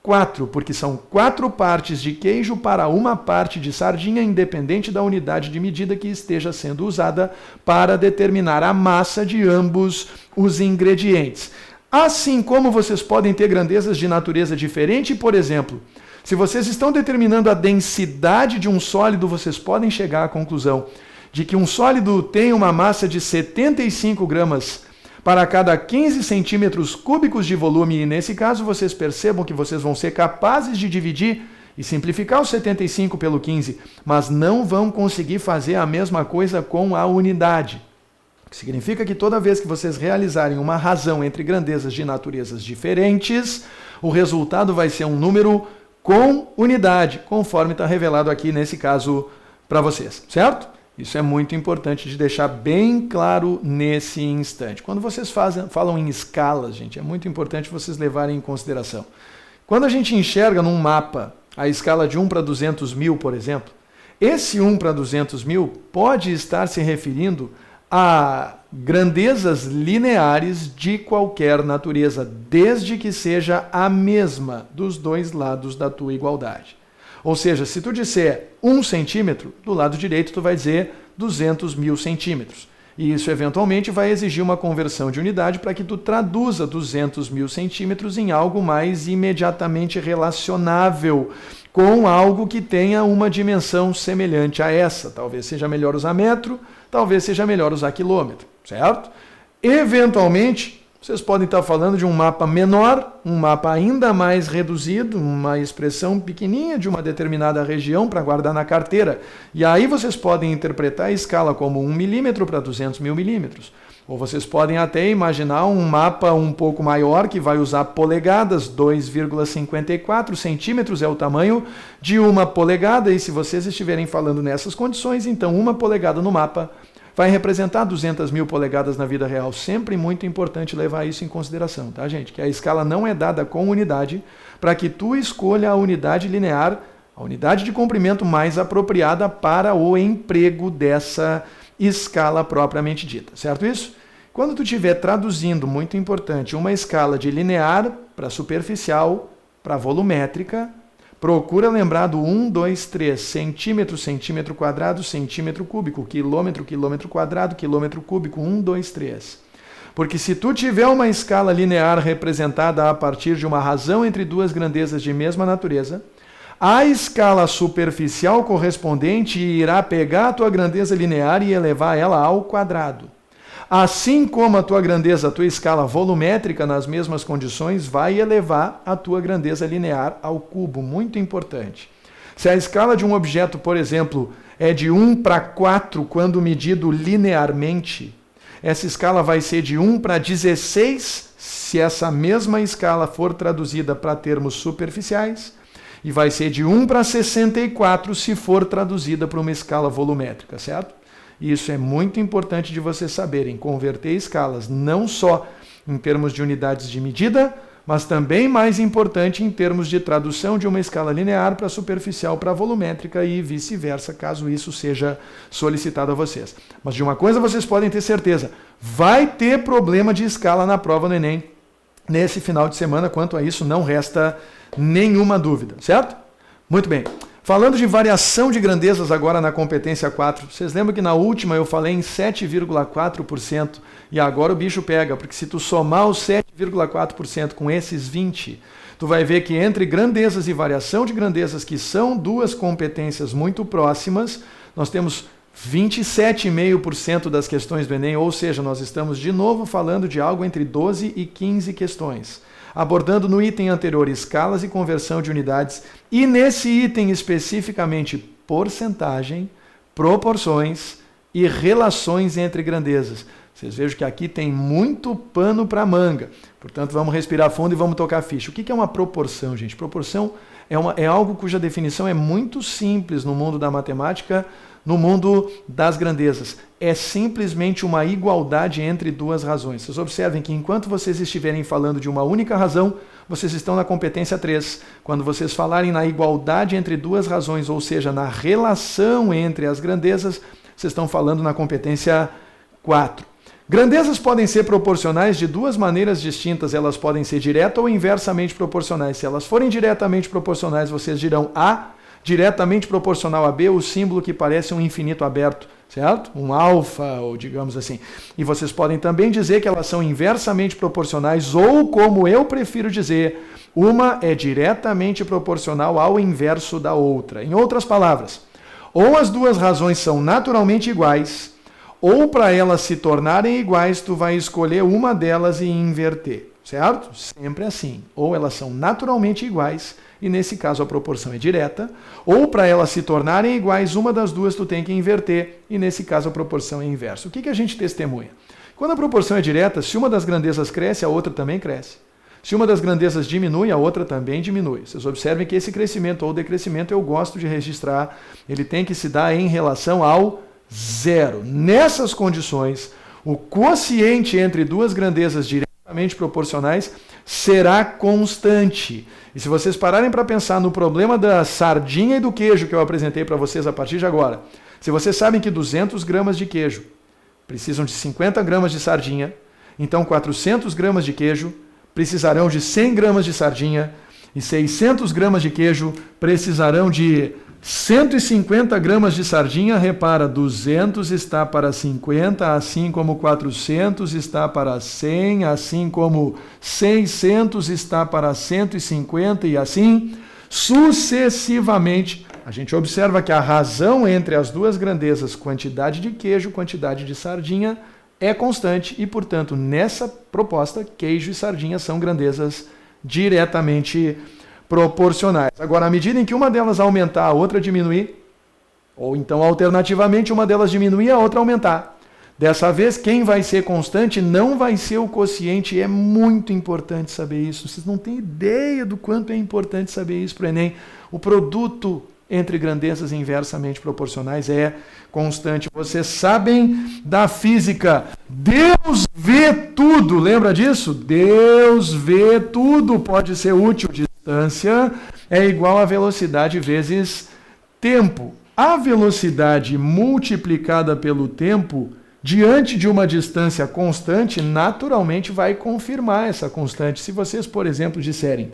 4, porque são 4 partes de queijo para uma parte de sardinha, independente da unidade de medida que esteja sendo usada para determinar a massa de ambos os ingredientes. Assim como vocês podem ter grandezas de natureza diferente, por exemplo, se vocês estão determinando a densidade de um sólido, vocês podem chegar à conclusão de que um sólido tem uma massa de 75 gramas para cada 15 centímetros cúbicos de volume, e nesse caso vocês percebam que vocês vão ser capazes de dividir e simplificar o 75 pelo 15, mas não vão conseguir fazer a mesma coisa com a unidade. O que significa que toda vez que vocês realizarem uma razão entre grandezas de naturezas diferentes, o resultado vai ser um número com unidade, conforme está revelado aqui nesse caso para vocês, certo? Isso é muito importante de deixar bem claro nesse instante. Quando vocês falam em escalas, gente, é muito importante vocês levarem em consideração. Quando a gente enxerga num mapa a escala de 1 para 200 mil, por exemplo, esse 1 para 200 mil pode estar se referindo a grandezas lineares de qualquer natureza, desde que seja a mesma dos dois lados da tua igualdade. Ou seja, se tu disser 1 centímetro, do lado direito tu vai dizer 200 mil centímetros. E isso eventualmente vai exigir uma conversão de unidade para que tu traduza 200 mil centímetros em algo mais imediatamente relacionável com algo que tenha uma dimensão semelhante a essa. Talvez seja melhor usar metro, talvez seja melhor usar quilômetro, certo? Eventualmente, vocês podem estar falando de um mapa menor, um mapa ainda mais reduzido, uma expressão pequenininha de uma determinada região para guardar na carteira. E aí vocês podem interpretar a escala como 1 milímetro para 200 mil milímetros. Ou vocês podem até imaginar um mapa um pouco maior que vai usar polegadas, 2,54 centímetros é o tamanho de uma polegada. E se vocês estiverem falando nessas condições, então 1 polegada no mapa vai representar 200 mil polegadas na vida real. Sempre muito importante levar isso em consideração, tá, gente? Que a escala não é dada com unidade para que tu escolha a unidade linear, a unidade de comprimento mais apropriada para o emprego dessa escala propriamente dita, certo isso? Quando tu estiver traduzindo, muito importante, uma escala de linear para superficial, para volumétrica, procura lembrar do 1, 2, 3, centímetro, centímetro quadrado, centímetro cúbico, quilômetro, quilômetro quadrado, quilômetro cúbico, 1, 2, 3. Porque se tu tiver uma escala linear representada a partir de uma razão entre duas grandezas de mesma natureza, a escala superficial correspondente irá pegar a tua grandeza linear e elevar ela ao quadrado. Assim como a tua grandeza, a tua escala volumétrica nas mesmas condições vai elevar a tua grandeza linear ao cubo. Muito importante. Se a escala de um objeto, por exemplo, é de 1 para 4 quando medido linearmente, essa escala vai ser de 1 para 16 se essa mesma escala for traduzida para termos superficiais, e vai ser de 1 para 64 se for traduzida para uma escala volumétrica, certo? Isso é muito importante de vocês saberem, converter escalas não só em termos de unidades de medida, mas também mais importante em termos de tradução de uma escala linear para superficial para volumétrica e vice-versa, caso isso seja solicitado a vocês. Mas de uma coisa vocês podem ter certeza, vai ter problema de escala na prova do Enem nesse final de semana, quanto a isso não resta nenhuma dúvida, certo? Muito bem. Falando de variação de grandezas agora na competência 4, vocês lembram que na última eu falei em 7,4% e agora o bicho pega, porque se tu somar os 7,4% com esses 20, tu vai ver que entre grandezas e variação de grandezas, que são duas competências muito próximas, nós temos 27,5% das questões do Enem, ou seja, nós estamos de novo falando de algo entre 12 e 15 questões. Abordando no item anterior escalas e conversão de unidades e nesse item especificamente porcentagem, proporções e relações entre grandezas. Vocês vejam que aqui tem muito pano para manga. Portanto, vamos respirar fundo e vamos tocar a ficha. O que é uma proporção, gente? Proporção é algo cuja definição é muito simples no mundo da matemática, no mundo das grandezas. É simplesmente uma igualdade entre duas razões. Vocês observem que enquanto vocês estiverem falando de uma única razão, vocês estão na competência 3. Quando vocês falarem na igualdade entre duas razões, ou seja, na relação entre as grandezas, vocês estão falando na competência 4. Grandezas podem ser proporcionais de duas maneiras distintas. Elas podem ser direta ou inversamente proporcionais. Se elas forem diretamente proporcionais, vocês dirão A, diretamente proporcional a B, o símbolo que parece um infinito aberto, certo? Um alfa, ou digamos assim. E vocês podem também dizer que elas são inversamente proporcionais, ou, como eu prefiro dizer, uma é diretamente proporcional ao inverso da outra. Em outras palavras, ou as duas razões são naturalmente iguais, ou para elas se tornarem iguais, tu vai escolher uma delas e inverter, certo? Sempre assim. Ou elas são naturalmente iguais, e nesse caso a proporção é direta, ou para elas se tornarem iguais, uma das duas tu tem que inverter, e nesse caso a proporção é inversa. O que a gente testemunha? Quando a proporção é direta, se uma das grandezas cresce, a outra também cresce. Se uma das grandezas diminui, a outra também diminui. Vocês observem que esse crescimento ou decrescimento eu gosto de registrar, ele tem que se dar em relação ao zero. Nessas condições, o quociente entre duas grandezas diretamente proporcionais será constante. E se vocês pararem para pensar no problema da sardinha e do queijo que eu apresentei para vocês a partir de agora, se vocês sabem que 200 gramas de queijo precisam de 50 gramas de sardinha, então 400 gramas de queijo precisarão de 100 gramas de sardinha e 600 gramas de queijo precisarão de 150 gramas de sardinha. Repara, 200 está para 50, assim como 400 está para 100, assim como 600 está para 150 e assim sucessivamente. A gente observa que a razão entre as duas grandezas, quantidade de queijo, quantidade de sardinha, é constante e, portanto, nessa proposta, queijo e sardinha são grandezas diretamente proporcionais. Agora, à medida em que uma delas aumentar, a outra diminuir, ou então, alternativamente, uma delas diminuir, a outra aumentar. Dessa vez, quem vai ser constante não vai ser o quociente. É muito importante saber isso. Vocês não têm ideia do quanto é importante saber isso para o Enem. O produto entre grandezas inversamente proporcionais é constante. Vocês sabem da física. Deus vê tudo. Lembra disso? Deus vê tudo. Pode ser útil. Distância é igual a velocidade vezes tempo. A velocidade multiplicada pelo tempo, diante de uma distância constante, naturalmente vai confirmar essa constante. Se vocês, por exemplo, disserem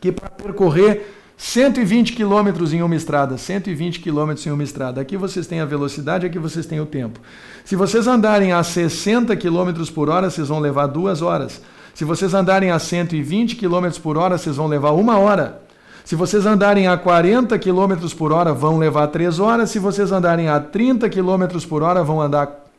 que para percorrer 120 km em uma estrada, 120 km em uma estrada, aqui vocês têm a velocidade, aqui vocês têm o tempo. Se vocês andarem a 60 km por hora, vocês vão levar 2 horas. Se vocês andarem a 120 km por hora, vocês vão levar 1 hora. Se vocês andarem a 40 km por hora, vão levar 3 horas. Se vocês andarem a 30 km por hora, vão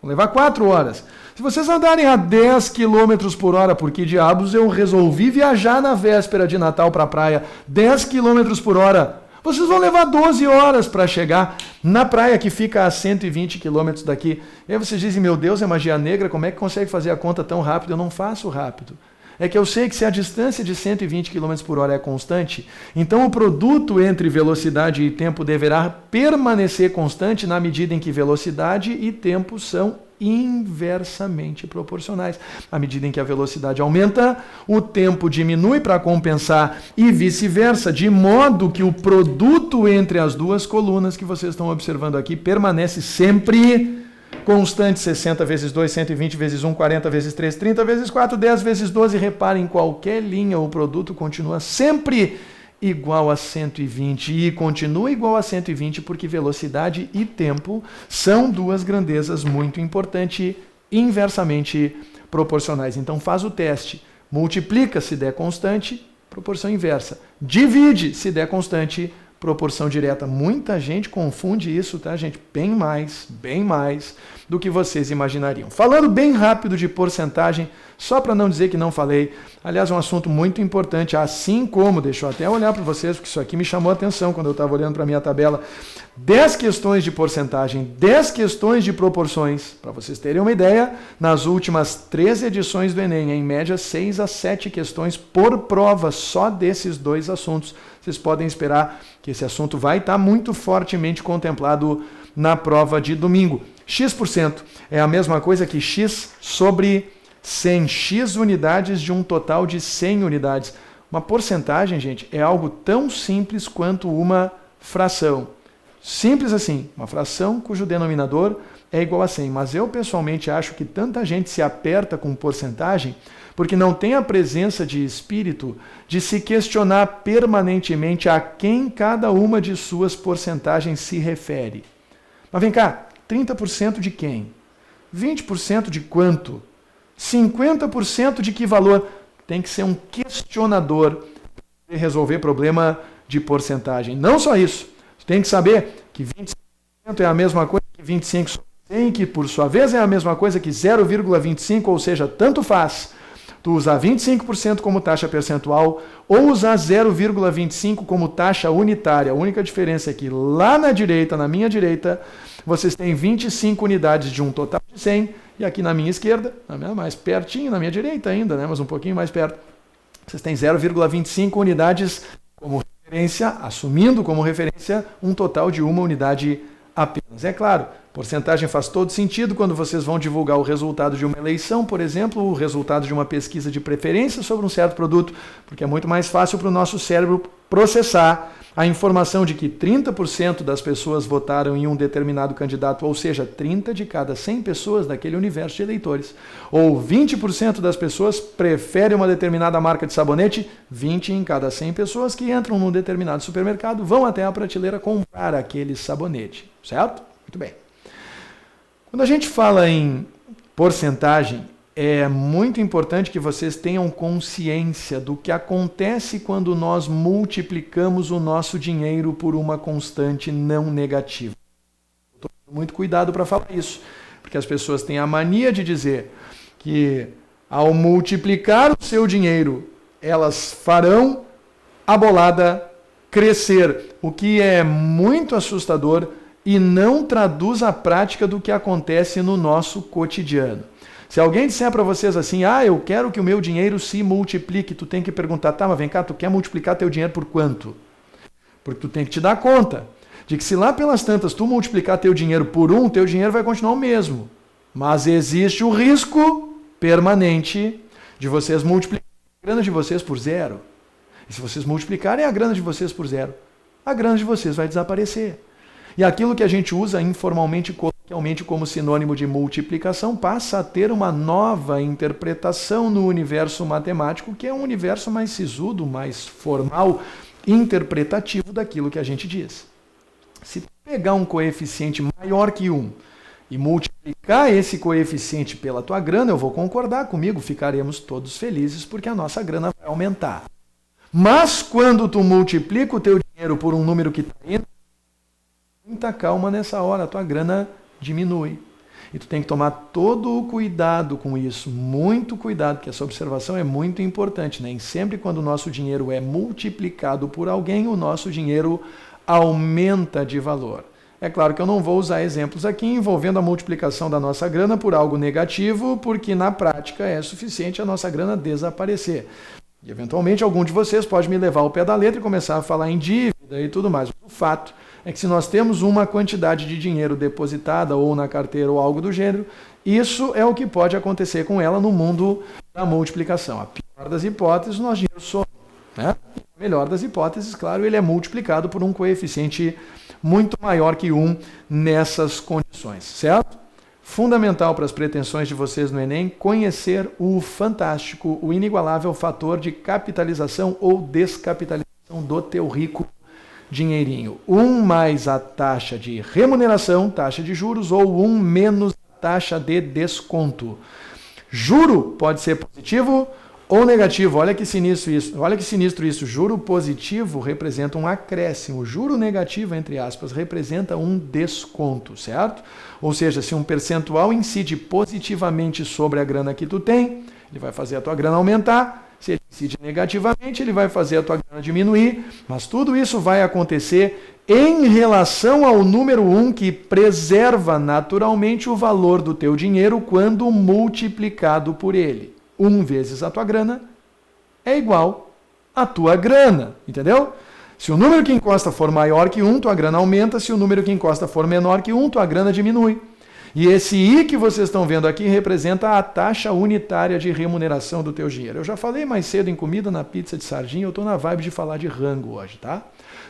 levar 4 horas. Se vocês andarem a 10 km por hora, por que diabos eu resolvi viajar na véspera de Natal para a praia 10 km por hora? Vocês vão levar 12 horas para chegar na praia que fica a 120 km daqui. E aí vocês dizem, meu Deus, é magia negra, como é que consegue fazer a conta tão rápido? Eu não faço rápido. É que eu sei que se a distância de 120 km por hora é constante, então o produto entre velocidade e tempo deverá permanecer constante na medida em que velocidade e tempo são inversamente proporcionais. À medida em que a velocidade aumenta, o tempo diminui para compensar e vice-versa, de modo que o produto entre as duas colunas que vocês estão observando aqui permanece sempre constante. 60 vezes 2, 120 vezes 1, 40 vezes 3, 30 vezes 4, 10 vezes 12. Reparem, em qualquer linha o produto continua sempre igual a 120 e continua igual a 120 porque velocidade e tempo são duas grandezas muito importantes, inversamente proporcionais. Então faz o teste, multiplica se der constante, proporção inversa, divide se der constante, proporção direta. Muita gente confunde isso, tá, gente? Bem mais do que vocês imaginariam. Falando bem rápido de porcentagem, Só para não dizer que não falei. Aliás, é um assunto muito importante, assim como, deixa eu até olhar para vocês, porque isso aqui me chamou a atenção quando eu estava olhando para a minha tabela. 10 questões de porcentagem, 10 questões de proporções. Para vocês terem uma ideia, nas últimas 3 edições do Enem, em média 6 a 7 questões por prova, só desses 2 assuntos. Vocês podem esperar que esse assunto vai estar muito fortemente contemplado na prova de domingo. X% é a mesma coisa que X sobre 100, X unidades de um total de 100 unidades. Uma porcentagem, gente, é algo tão simples quanto uma fração. Simples assim, uma fração cujo denominador é igual a 100. Mas eu pessoalmente acho que tanta gente se aperta com porcentagem porque não tem a presença de espírito de se questionar permanentemente a quem cada uma de suas porcentagens se refere. Mas vem cá, 30% de quem? 20% de quanto? 50% de que valor? Tem que ser um questionador para resolver problema de porcentagem. Não só isso. Você tem que saber que 25% é a mesma coisa que 25 sobre 100, que por sua vez é a mesma coisa que 0,25, ou seja, tanto faz tu usar 25% como taxa percentual ou usar 0,25 como taxa unitária. A única diferença é que lá na direita, na minha direita, vocês têm 25 unidades de um total de 100, e aqui na minha esquerda, mais pertinho, na minha direita ainda, né, mas um pouquinho mais perto, vocês têm 0,25 unidades como referência, assumindo como referência um total de uma unidade apenas. É claro, porcentagem faz todo sentido quando vocês vão divulgar o resultado de uma eleição, por exemplo, o resultado de uma pesquisa de preferência sobre um certo produto, porque é muito mais fácil para o nosso cérebro processar a informação de que 30% das pessoas votaram em um determinado candidato, ou seja, 30 de cada 100 pessoas daquele universo de eleitores. Ou 20% das pessoas preferem uma determinada marca de sabonete, 20 em cada 100 pessoas que entram num determinado supermercado vão até a prateleira comprar aquele sabonete. Certo? Muito bem. Quando a gente fala em porcentagem, é muito importante que vocês tenham consciência do que acontece quando nós multiplicamos o nosso dinheiro por uma constante não negativa. Estou tendo muito cuidado para falar isso, porque as pessoas têm a mania de dizer que ao multiplicar o seu dinheiro, elas farão a bolada crescer, o que é muito assustador e não traduz a prática do que acontece no nosso cotidiano. Se alguém disser para vocês assim, eu quero que o meu dinheiro se multiplique, tu tem que perguntar, tá, mas vem cá, tu quer multiplicar teu dinheiro por quanto? Porque tu tem que te dar conta de que se lá pelas tantas tu multiplicar teu dinheiro por 1, teu dinheiro vai continuar o mesmo. Mas existe o risco permanente de vocês multiplicarem a grana de vocês por 0. E se vocês multiplicarem a grana de vocês por 0, a grana de vocês vai desaparecer. E aquilo que a gente usa informalmente, coloquialmente como sinônimo de multiplicação, passa a ter uma nova interpretação no universo matemático, que é um universo mais sisudo, mais formal, interpretativo daquilo que a gente diz. Se pegar um coeficiente maior que 1 e multiplicar esse coeficiente pela tua grana, eu vou concordar comigo, ficaremos todos felizes porque a nossa grana vai aumentar. Mas quando tu multiplica o teu dinheiro por um número que está indo, muita calma nessa hora, a tua grana diminui. E tu tem que tomar todo o cuidado com isso, muito cuidado, porque essa observação é muito importante. Nem sempre quando o nosso dinheiro é multiplicado por alguém, o nosso dinheiro aumenta de valor. É claro que eu não vou usar exemplos aqui envolvendo a multiplicação da nossa grana por algo negativo, porque na prática é suficiente a nossa grana desaparecer. E eventualmente algum de vocês pode me levar ao pé da letra e começar a falar em dívida e tudo mais. O fato é que se nós temos uma quantidade de dinheiro depositada ou na carteira ou algo do gênero, isso é o que pode acontecer com ela no mundo da multiplicação. A pior das hipóteses, o nosso dinheiro some. Né? A melhor das hipóteses, claro, ele é multiplicado por um coeficiente muito maior que 1 nessas condições, certo? Fundamental para as pretensões de vocês no Enem, conhecer o fantástico, o inigualável fator de capitalização ou descapitalização do teu rico dinheirinho. 1 mais a taxa de remuneração, taxa de juros, ou 1 menos a taxa de desconto. Juro pode ser positivo ou negativo. Olha que sinistro isso. Olha que sinistro isso. Juro positivo representa um acréscimo. Juro negativo, entre aspas, representa um desconto, certo? Ou seja, se um percentual incide positivamente sobre a grana que tu tem, ele vai fazer a tua grana aumentar. Se ele incide negativamente, ele vai fazer a tua grana diminuir. Mas tudo isso vai acontecer em relação ao número 1, que preserva naturalmente o valor do teu dinheiro quando multiplicado por ele. 1 vezes a tua grana é igual à tua grana, entendeu? Se o número que encosta for maior que 1, tua grana aumenta. Se o número que encosta for menor que 1, tua grana diminui. E esse I que vocês estão vendo aqui representa a taxa unitária de remuneração do teu dinheiro. Eu já falei mais cedo em comida, na pizza de sardinha, eu estou na vibe de falar de rango hoje, tá?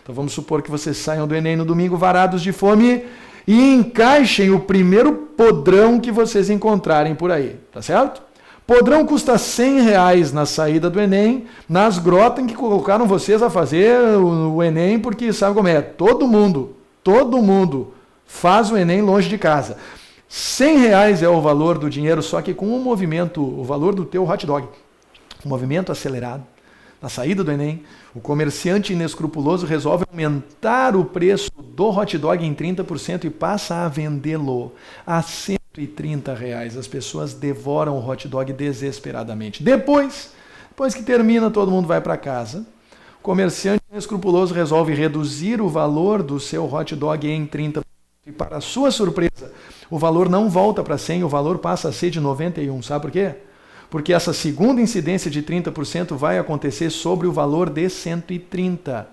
Então vamos supor que vocês saiam do Enem no domingo varados de fome e encaixem o primeiro podrão que vocês encontrarem por aí, tá certo? Podrão custa R$100 na saída do Enem, nas grotas em que colocaram vocês a fazer o Enem, porque sabe como é? Todo mundo faz o Enem longe de casa. R$100 é o valor do dinheiro, só que com um movimento, o valor do teu hot dog, um movimento acelerado, na saída do Enem, o comerciante inescrupuloso resolve aumentar o preço do hot dog em 30% e passa a vendê-lo a R$130. As pessoas devoram o hot dog desesperadamente. Depois que termina, todo mundo vai para casa. O comerciante inescrupuloso resolve reduzir o valor do seu hot dog em 30%. E para sua surpresa, o valor não volta para 100, o valor passa a ser de 91. Sabe por quê? Porque essa segunda incidência de 30% vai acontecer sobre o valor de 130.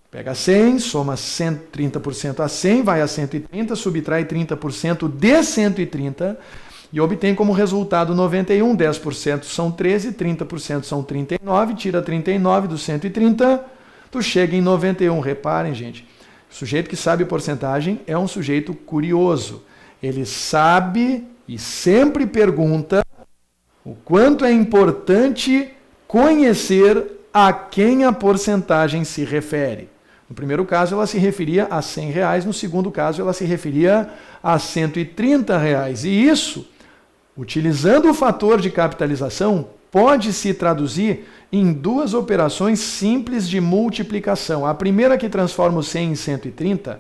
Pega 100, soma 30% a 100, vai a 130, subtrai 30% de 130 e obtém como resultado 91. 10% são 13, 30% são 39, tira 39 do 130, tu chega em 91. Reparem, gente. O sujeito que sabe porcentagem é um sujeito curioso. Ele sabe e sempre pergunta o quanto é importante conhecer a quem a porcentagem se refere. No primeiro caso, ela se referia a R$100. No segundo caso, ela se referia a R$130. E isso, utilizando o fator de capitalização, pode se traduzir em duas operações simples de multiplicação. A primeira, que transforma o 100 em 130,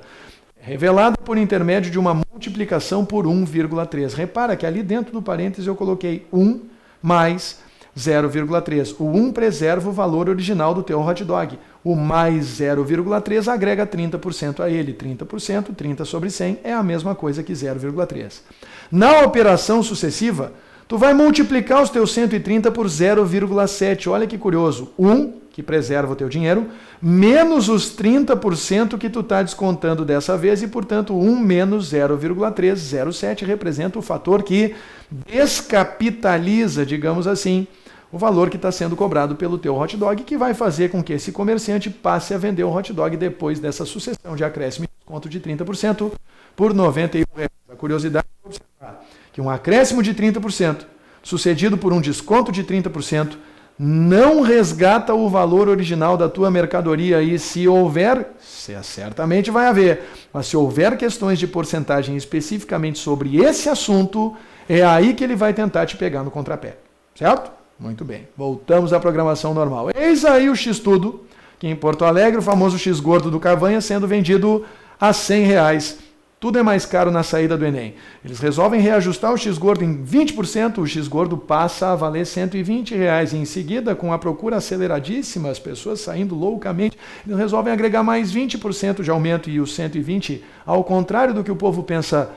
é revelada por intermédio de uma multiplicação por 1,3. Repara que ali dentro do parênteses eu coloquei 1 mais 0,3. O 1 preserva o valor original do teu hot dog. O mais 0,3 agrega 30% a ele. 30%, 30 sobre 100, é a mesma coisa que 0,3. Na operação sucessiva, tu vai multiplicar os teus 130 por 0,7. Olha que curioso. 1, que preserva o teu dinheiro, menos os 30% que tu está descontando dessa vez e, portanto, 1 menos 0,3, 0,7 representa o fator que descapitaliza, digamos assim, o valor que está sendo cobrado pelo teu hot dog, que vai fazer com que esse comerciante passe a vender o hot dog depois dessa sucessão de acréscimo e desconto de 30% por R$91. A curiosidade é observar que um acréscimo de 30%, sucedido por um desconto de 30%, não resgata o valor original da tua mercadoria. E se houver, certamente vai haver, mas se houver questões de porcentagem especificamente sobre esse assunto, é aí que ele vai tentar te pegar no contrapé. Certo? Muito bem. Voltamos à programação normal. Eis aí o X-Tudo, que em Porto Alegre, o famoso X-Gordo do Cavanha, sendo vendido a R$100. Tudo é mais caro na saída do Enem. Eles resolvem reajustar o X-Gordo em 20%, o X-Gordo passa a valer R$120. E em seguida, com a procura aceleradíssima, as pessoas saindo loucamente, eles resolvem agregar mais 20% de aumento e os 120, ao contrário do que o povo pensa,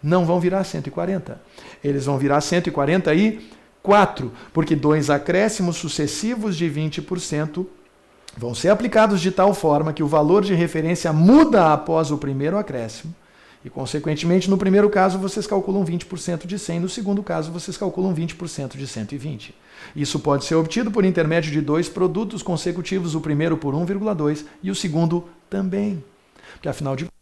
não vão virar 140. Eles vão virar 144, porque 2 acréscimos sucessivos de 20% vão ser aplicados de tal forma que o valor de referência muda após o primeiro acréscimo. E, consequentemente, no primeiro caso, vocês calculam 20% de 100, no segundo caso, vocês calculam 20% de 120. Isso pode ser obtido por intermédio de 2 produtos consecutivos, o primeiro por 1,2 e o segundo também. Porque, afinal de contas,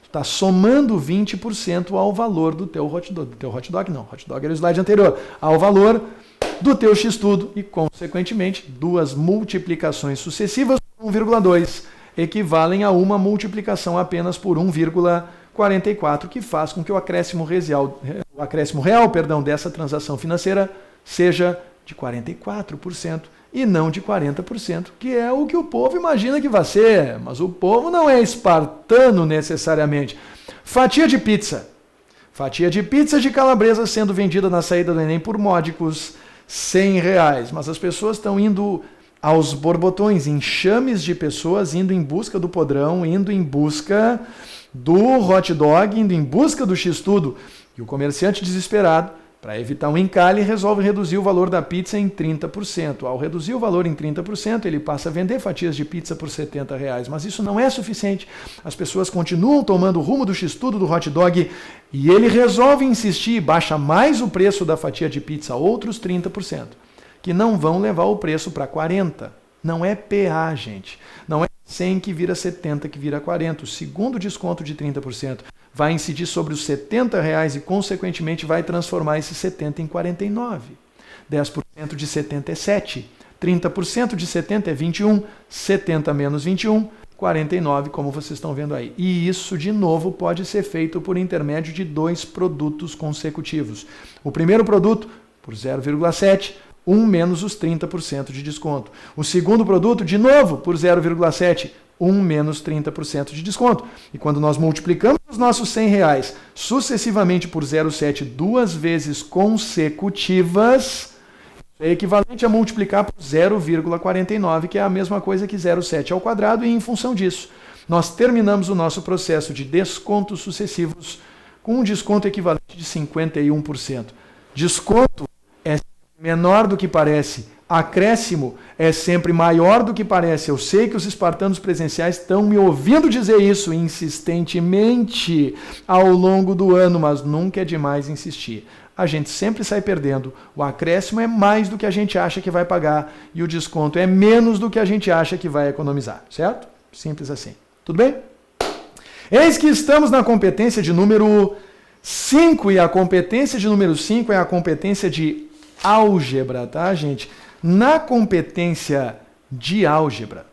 tu está somando 20% ao valor do teu hot dog. Do teu hot dog, não. Hot dog era o slide anterior. Ao valor do teu X-Tudo e, consequentemente, 2 multiplicações sucessivas por 1,2 equivalem a uma multiplicação apenas por 1,44, que faz com que o acréscimo real dessa transação financeira seja de 44% e não de 40%, que é o que o povo imagina que vai ser, mas o povo não é espartano necessariamente. Fatia de pizza de calabresa sendo vendida na saída do Enem por módicos R$100. Mas as pessoas estão indo aos borbotões, enxames de pessoas indo em busca do podrão, indo em busca do hot dog, indo em busca do x-tudo. E o comerciante desesperado, para evitar um encalhe, resolve reduzir o valor da pizza em 30%. Ao reduzir o valor em 30%, ele passa a vender fatias de pizza por R$70. Mas isso não é suficiente. As pessoas continuam tomando o rumo do x-tudo, do hot dog, e ele resolve insistir e baixa mais o preço da fatia de pizza, outros 30%, que não vão levar o preço para 40%. Não é PA, gente. Não é 100 que vira 70, que vira 40. O segundo desconto de 30% vai incidir sobre os R$70 e, consequentemente, vai transformar esse 70 em 49. 10% de 70 é 7. 30% de 70 é 21. 70 menos 21, 49, como vocês estão vendo aí. E isso, de novo, pode ser feito por intermédio de 2 produtos consecutivos. O primeiro produto, por 0,7, 1 menos os 30% de desconto. O segundo produto, de novo, por 0,7, 1 menos 30% de desconto. E quando nós multiplicamos os nossos R$100 sucessivamente por 0,7 2 vezes consecutivas, é equivalente a multiplicar por 0,49, que é a mesma coisa que 0,7 ao quadrado, e em função disso, nós terminamos o nosso processo de descontos sucessivos com um desconto equivalente de 51%. Desconto é menor do que parece, acréscimo é sempre maior do que parece. Eu sei que os espartanos presenciais estão me ouvindo dizer isso insistentemente ao longo do ano, mas nunca é demais insistir. A gente sempre sai perdendo. O acréscimo é mais do que a gente acha que vai pagar e o desconto é menos do que a gente acha que vai economizar, certo? Simples assim. Tudo bem? Eis que estamos na competência de número 5, e a competência de número 5 é a competência de álgebra, tá, gente? Na competência de álgebra,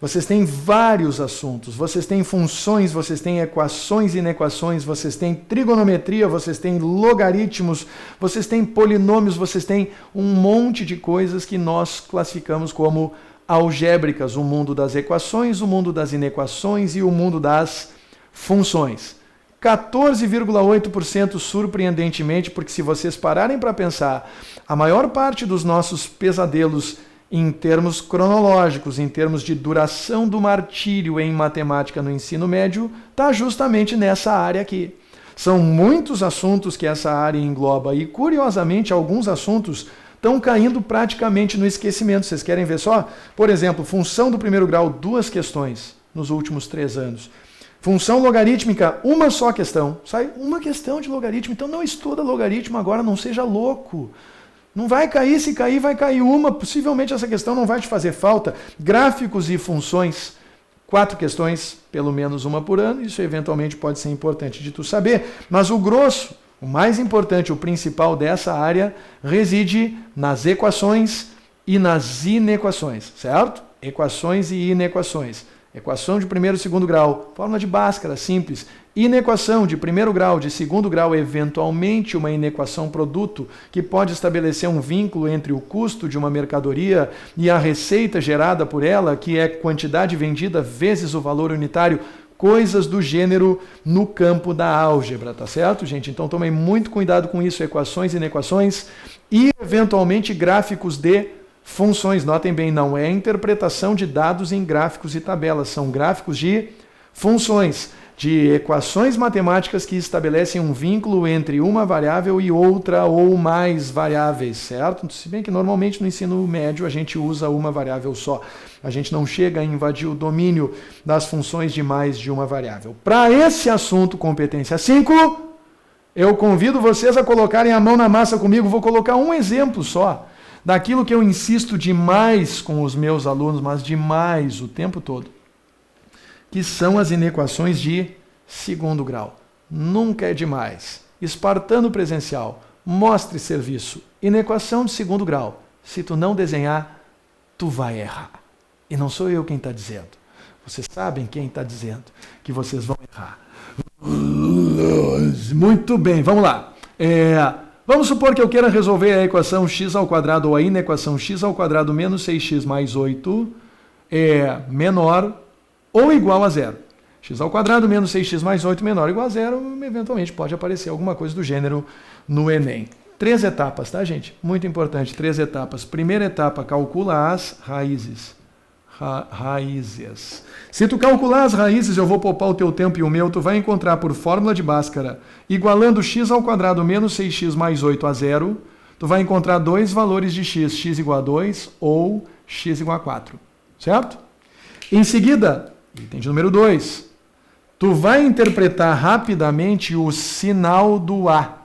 vocês têm vários assuntos. Vocês têm funções, vocês têm equações e inequações, vocês têm trigonometria, vocês têm logaritmos, vocês têm polinômios, vocês têm um monte de coisas que nós classificamos como algébricas. O mundo das equações, o mundo das inequações e o mundo das funções. 14,8% surpreendentemente, porque se vocês pararem para pensar, a maior parte dos nossos pesadelos em termos cronológicos, em termos de duração do martírio em matemática no ensino médio, está justamente nessa área aqui. São muitos assuntos que essa área engloba e, curiosamente, alguns assuntos estão caindo praticamente no esquecimento. Vocês querem ver só? Por exemplo, função do primeiro grau, 2 questões nos últimos 3 anos. Função logarítmica, uma só questão. Sai uma questão de logaritmo. Então não estuda logaritmo agora, não seja louco. Não vai cair, se cair, vai cair uma. Possivelmente essa questão não vai te fazer falta. Gráficos e funções, 4 questões, pelo menos uma por ano. Isso eventualmente pode ser importante de tu saber. Mas o grosso, o mais importante, o principal dessa área, reside nas equações e nas inequações, certo? Equações e inequações. Equação de primeiro e segundo grau, fórmula de Bhaskara, simples. Inequação de primeiro grau, de segundo grau, eventualmente uma inequação produto, que pode estabelecer um vínculo entre o custo de uma mercadoria e a receita gerada por ela, que é quantidade vendida vezes o valor unitário, coisas do gênero no campo da álgebra, tá certo, gente? Então tomem muito cuidado com isso, equações e inequações, e eventualmente gráficos de funções. Notem bem, não é interpretação de dados em gráficos e tabelas, são gráficos de funções, de equações matemáticas que estabelecem um vínculo entre uma variável e outra ou mais variáveis, certo? Se bem que normalmente no ensino médio a gente usa uma variável só. A gente não chega a invadir o domínio das funções de mais de uma variável. Para esse assunto, competência 5, eu convido vocês a colocarem a mão na massa comigo. Vou colocar um exemplo só daquilo que eu insisto demais com os meus alunos, mas demais o tempo todo, que são as inequações de segundo grau. Nunca é demais. Espartano presencial, mostre serviço. Inequação de segundo grau. Se tu não desenhar, tu vai errar. E não sou eu quem está dizendo. Vocês sabem quem está dizendo que vocês vão errar. Muito bem, vamos lá. Vamos supor que eu queira resolver a equação x ao quadrado ou a inequação x ao quadrado menos 6x mais 8 é menor ou igual a zero. X ao quadrado menos 6x mais 8 menor ou igual a zero, eventualmente pode aparecer alguma coisa do gênero no Enem. 3 etapas, tá, gente? Muito importante, 3 etapas. Primeira etapa, calcula as raízes. Raízes. Se tu calcular as raízes, eu vou poupar o teu tempo e o meu, tu vai encontrar por fórmula de Bhaskara, igualando x ao quadrado menos 6x mais 8 a 0, tu vai encontrar 2 valores de x igual a 2 ou x igual a 4, certo? Em seguida, item de número 2, tu vai interpretar rapidamente o sinal do A,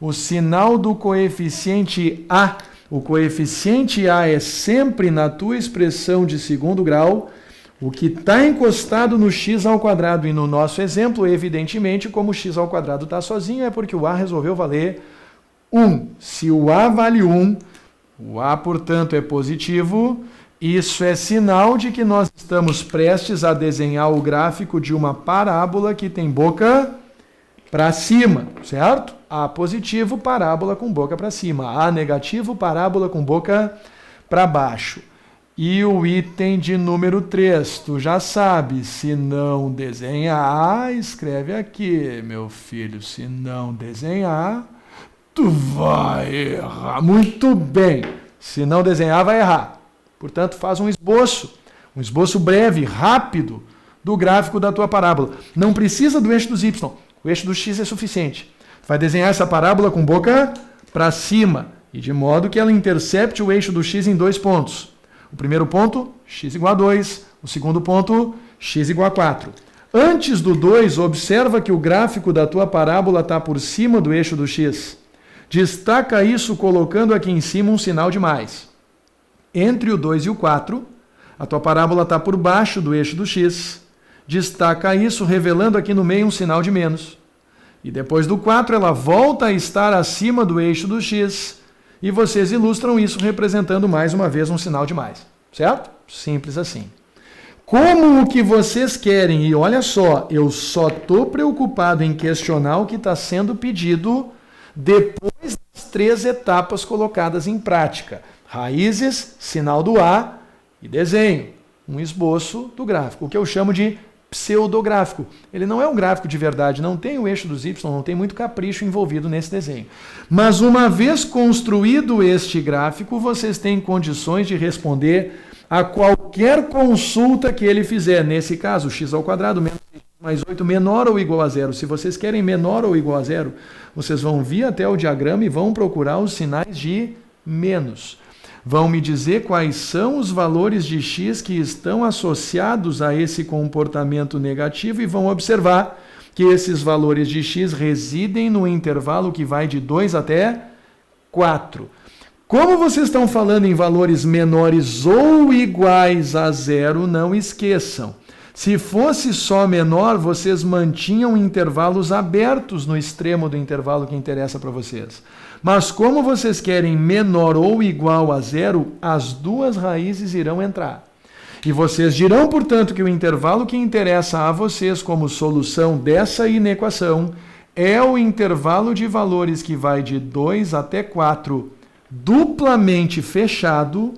o sinal do coeficiente A. O coeficiente A é sempre, na tua expressão de segundo grau, o que está encostado no x ao quadrado. E no nosso exemplo, evidentemente, como o x ao quadrado está sozinho, é porque o A resolveu valer 1. Se o A vale 1, o A, portanto, é positivo. Isso é sinal de que nós estamos prestes a desenhar o gráfico de uma parábola que tem boca para cima, certo? A positivo, parábola com boca para cima. A negativo, parábola com boca para baixo. E o item de número 3, tu já sabe, se não desenhar, escreve aqui, meu filho, se não desenhar, tu vai errar. Muito bem, se não desenhar, vai errar. Portanto, faz um esboço breve, rápido, do gráfico da tua parábola. Não precisa do eixo dos y, o eixo do x é suficiente. Vai desenhar essa parábola com boca para cima, e de modo que ela intercepte o eixo do x em 2 pontos. O primeiro ponto, x igual a 2. O segundo ponto, x igual a 4. Antes do 2, observa que o gráfico da tua parábola está por cima do eixo do x. Destaca isso colocando aqui em cima um sinal de mais. Entre o 2 e o 4, a tua parábola está por baixo do eixo do x. Destaca isso revelando aqui no meio um sinal de menos. E depois do 4, ela volta a estar acima do eixo do x. E vocês ilustram isso representando mais uma vez um sinal de mais. Certo? Simples assim. Como o que vocês querem, e olha só, eu só estou preocupado em questionar o que está sendo pedido depois das 3 etapas colocadas em prática. Raízes, sinal do A e desenho. Um esboço do gráfico, o que eu chamo de pseudográfico. Ele não é um gráfico de verdade, não tem o eixo dos y, não tem muito capricho envolvido nesse desenho. Mas uma vez construído este gráfico, vocês têm condições de responder a qualquer consulta que ele fizer. Nesse caso, x ao quadrado menos 6 mais 8 menor ou igual a 0. Se vocês querem menor ou igual a 0, vocês vão vir até o diagrama e vão procurar os sinais de menos. Vão me dizer quais são os valores de x que estão associados a esse comportamento negativo e vão observar que esses valores de x residem no intervalo que vai de 2 até 4. Como vocês estão falando em valores menores ou iguais a 0, não esqueçam. Se fosse só menor, vocês mantinham intervalos abertos no extremo do intervalo que interessa para vocês. Mas como vocês querem menor ou igual a 0, as 2 raízes irão entrar. E vocês dirão, portanto, que o intervalo que interessa a vocês como solução dessa inequação é o intervalo de valores que vai de 2 até 4, duplamente fechado,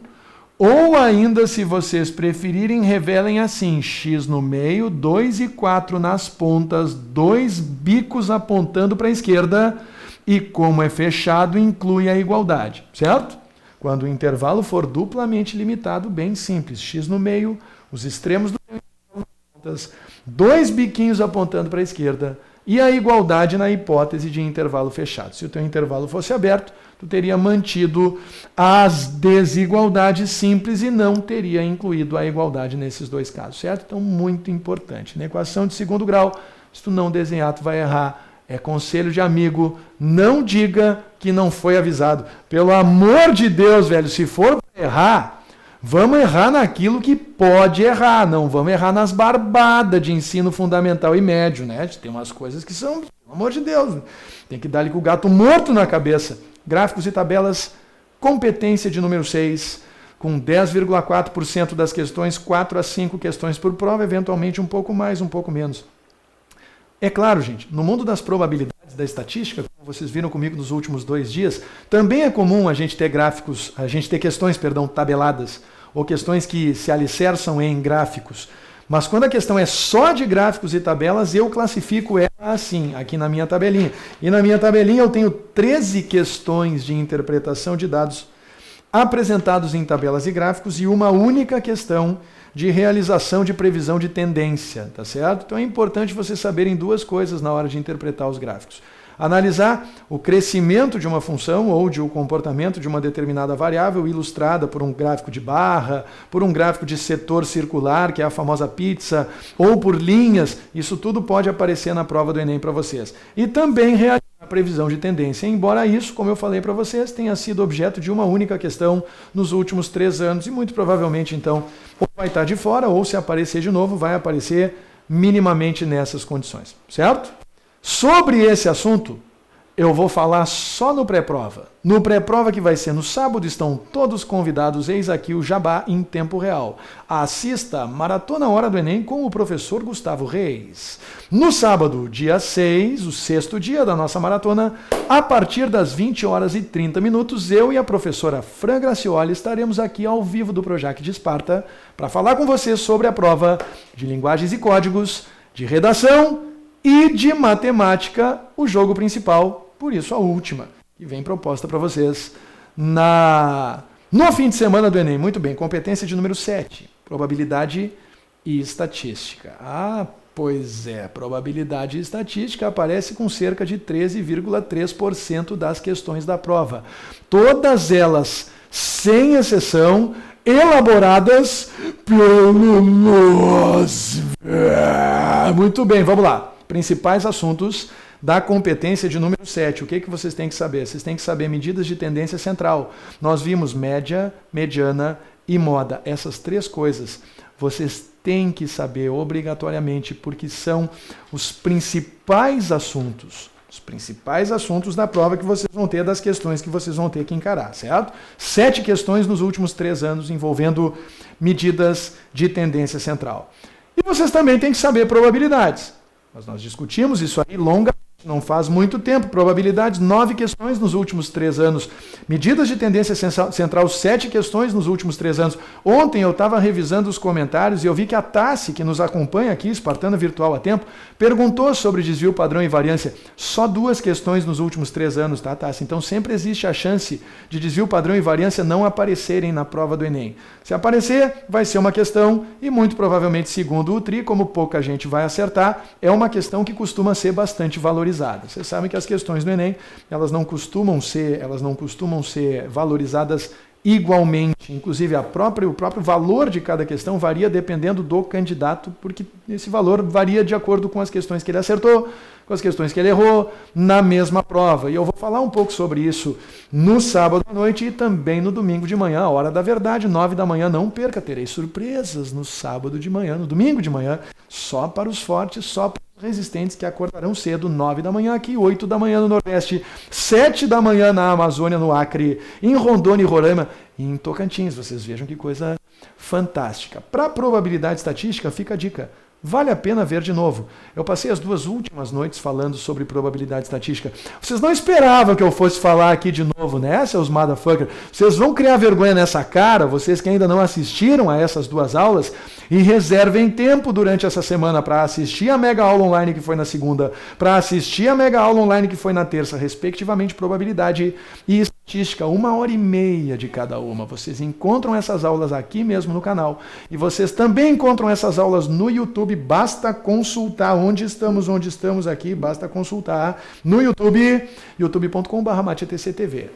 ou ainda, se vocês preferirem, revelem assim, x no meio, 2 e 4 nas pontas, 2 bicos apontando para a esquerda, e como é fechado, inclui a igualdade, certo? Quando o intervalo for duplamente limitado, bem simples, x no meio, os extremos do meio, 2 biquinhos apontando para a esquerda, e a igualdade na hipótese de intervalo fechado. Se o teu intervalo fosse aberto, tu teria mantido as desigualdades simples e não teria incluído a igualdade nesses 2 casos, certo? Então, muito importante. Na equação de segundo grau, se tu não desenhar, tu vai errar. É conselho de amigo, não diga que não foi avisado. Pelo amor de Deus, velho, se for para errar, vamos errar naquilo que pode errar, não vamos errar nas barbadas de ensino fundamental e médio, né? Tem umas coisas que são, pelo amor de Deus, tem que dar-lhe com o gato morto na cabeça. Gráficos e tabelas, competência de número 6, com 10,4% das questões, 4 a 5 questões por prova, eventualmente um pouco mais, um pouco menos. É claro, gente, no mundo das probabilidades da estatística, como vocês viram comigo nos últimos 2 dias, também é comum a gente ter questões tabeladas, ou questões que se alicerçam em gráficos. Mas quando a questão é só de gráficos e tabelas, eu classifico ela assim, aqui na minha tabelinha. E na minha tabelinha eu tenho 13 questões de interpretação de dados apresentados em tabelas e gráficos e uma única questão de realização de previsão de tendência, tá certo? Então é importante vocês saberem duas coisas na hora de interpretar os gráficos. Analisar o crescimento de uma função ou de um comportamento de uma determinada variável ilustrada por um gráfico de barra, por um gráfico de setor circular, que é a famosa pizza, ou por linhas. Isso tudo pode aparecer na prova do Enem para vocês. E também realizar a previsão de tendência, embora isso, como eu falei para vocês, tenha sido objeto de uma única questão nos últimos 3 anos e muito provavelmente, então, ou vai estar de fora ou, se aparecer de novo, vai aparecer minimamente nessas condições, certo? Sobre esse assunto, eu vou falar só no pré-prova. No pré-prova que vai ser no sábado, estão todos convidados, eis aqui o jabá em tempo real. Assista Maratona Hora do Enem com o professor Gustavo Reis. No sábado, dia 6, o 6º dia da nossa maratona, a partir das 20h30, eu e a professora Fran Gracioli estaremos aqui ao vivo do Projac de Esparta para falar com vocês sobre a prova de linguagens e códigos, de redação e de matemática, o jogo principal, por isso a última, que vem proposta para vocês no fim de semana do Enem. Muito bem, competência de número 7, probabilidade e estatística. Ah, pois é, probabilidade e estatística aparece com cerca de 13,3% das questões da prova. Todas elas, sem exceção, elaboradas pelo nosso. Muito bem, vamos lá. Principais assuntos da competência de número 7. O que vocês têm que saber? Vocês têm que saber medidas de tendência central. Nós vimos média, mediana e moda. Essas 3 coisas vocês têm que saber obrigatoriamente, porque são os principais assuntos. Os principais assuntos da prova que vocês vão ter, das questões que vocês vão ter que encarar, certo? 7 questões nos últimos 3 anos envolvendo medidas de tendência central. E vocês também têm que saber probabilidades. Mas nós discutimos isso aí longamente, não faz muito tempo. Probabilidades, 9 questões nos últimos 3 anos. Medidas de tendência central, 7 questões nos últimos 3 anos. Ontem eu estava revisando os comentários e eu vi que a Tassi, que nos acompanha aqui, Espartana Virtual há tempo, perguntou sobre desvio padrão e variância. Só 2 questões nos últimos 3 anos, tá, Tassi? Então sempre existe a chance de desvio padrão e variância não aparecerem na prova do Enem. Se aparecer, vai ser uma questão e muito provavelmente, segundo o TRI, como pouca gente vai acertar, é uma questão que costuma ser bastante valorizada. Vocês sabem que as questões do Enem, elas não costumam ser valorizadas igualmente. Inclusive, o próprio valor de cada questão varia dependendo do candidato, porque esse valor varia de acordo com as questões que ele acertou, com as questões que ele errou na mesma prova. E eu vou falar um pouco sobre isso no sábado à noite e também no domingo de manhã, a hora da verdade, 9 da manhã. Não perca, terei surpresas no sábado de manhã, no domingo de manhã, só para os fortes, só para os resistentes que acordarão cedo, 9 da manhã aqui, 8 da manhã no Nordeste, 7 da manhã na Amazônia, no Acre, em Rondônia e Roraima e em Tocantins. Vocês vejam que coisa fantástica. Para probabilidade estatística, fica a dica. Vale a pena ver de novo. Eu passei as 2 últimas noites falando sobre probabilidade estatística. Vocês não esperavam que eu fosse falar aqui de novo, né, seus motherfuckers? Vocês vão criar vergonha nessa cara, vocês que ainda não assistiram a essas 2 aulas, e reservem tempo durante essa semana para assistir a mega aula online que foi na segunda, para assistir a mega aula online que foi na terça, respectivamente, probabilidade e estatística, 1h30 de cada uma. Vocês encontram essas aulas aqui mesmo no canal. E vocês também encontram essas aulas no YouTube. Basta consultar onde estamos aqui, basta consultar no YouTube, youtube.com/MatiaTCTV.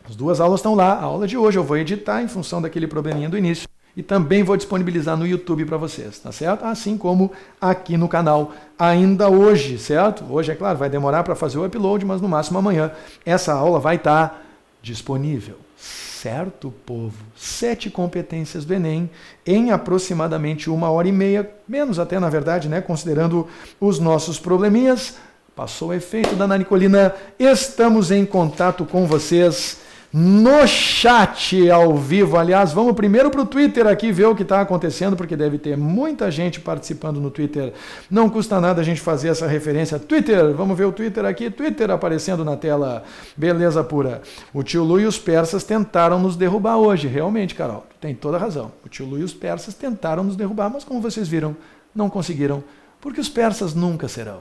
As 2 aulas estão lá. A aula de hoje eu vou editar em função daquele probleminha do início e também vou disponibilizar no YouTube para vocês, tá certo? Assim como aqui no canal ainda hoje, certo? Hoje, é claro, vai demorar para fazer o upload, mas no máximo amanhã essa aula vai estar disponível. Certo, povo? 7 competências do Enem em aproximadamente 1h30, menos até na verdade, né? Considerando os nossos probleminhas. Passou o efeito da Nanicolina. Estamos em contato com vocês no chat ao vivo. Aliás, vamos primeiro para o Twitter aqui ver o que está acontecendo, porque deve ter muita gente participando no Twitter. Não custa nada a gente fazer essa referência. Twitter, vamos ver o Twitter aqui. Twitter aparecendo na tela. Beleza pura. O tio Lu e os persas tentaram nos derrubar hoje. Realmente, Carol, tem toda a razão. O tio Lu e os persas tentaram nos derrubar, mas como vocês viram, não conseguiram, porque os persas nunca serão.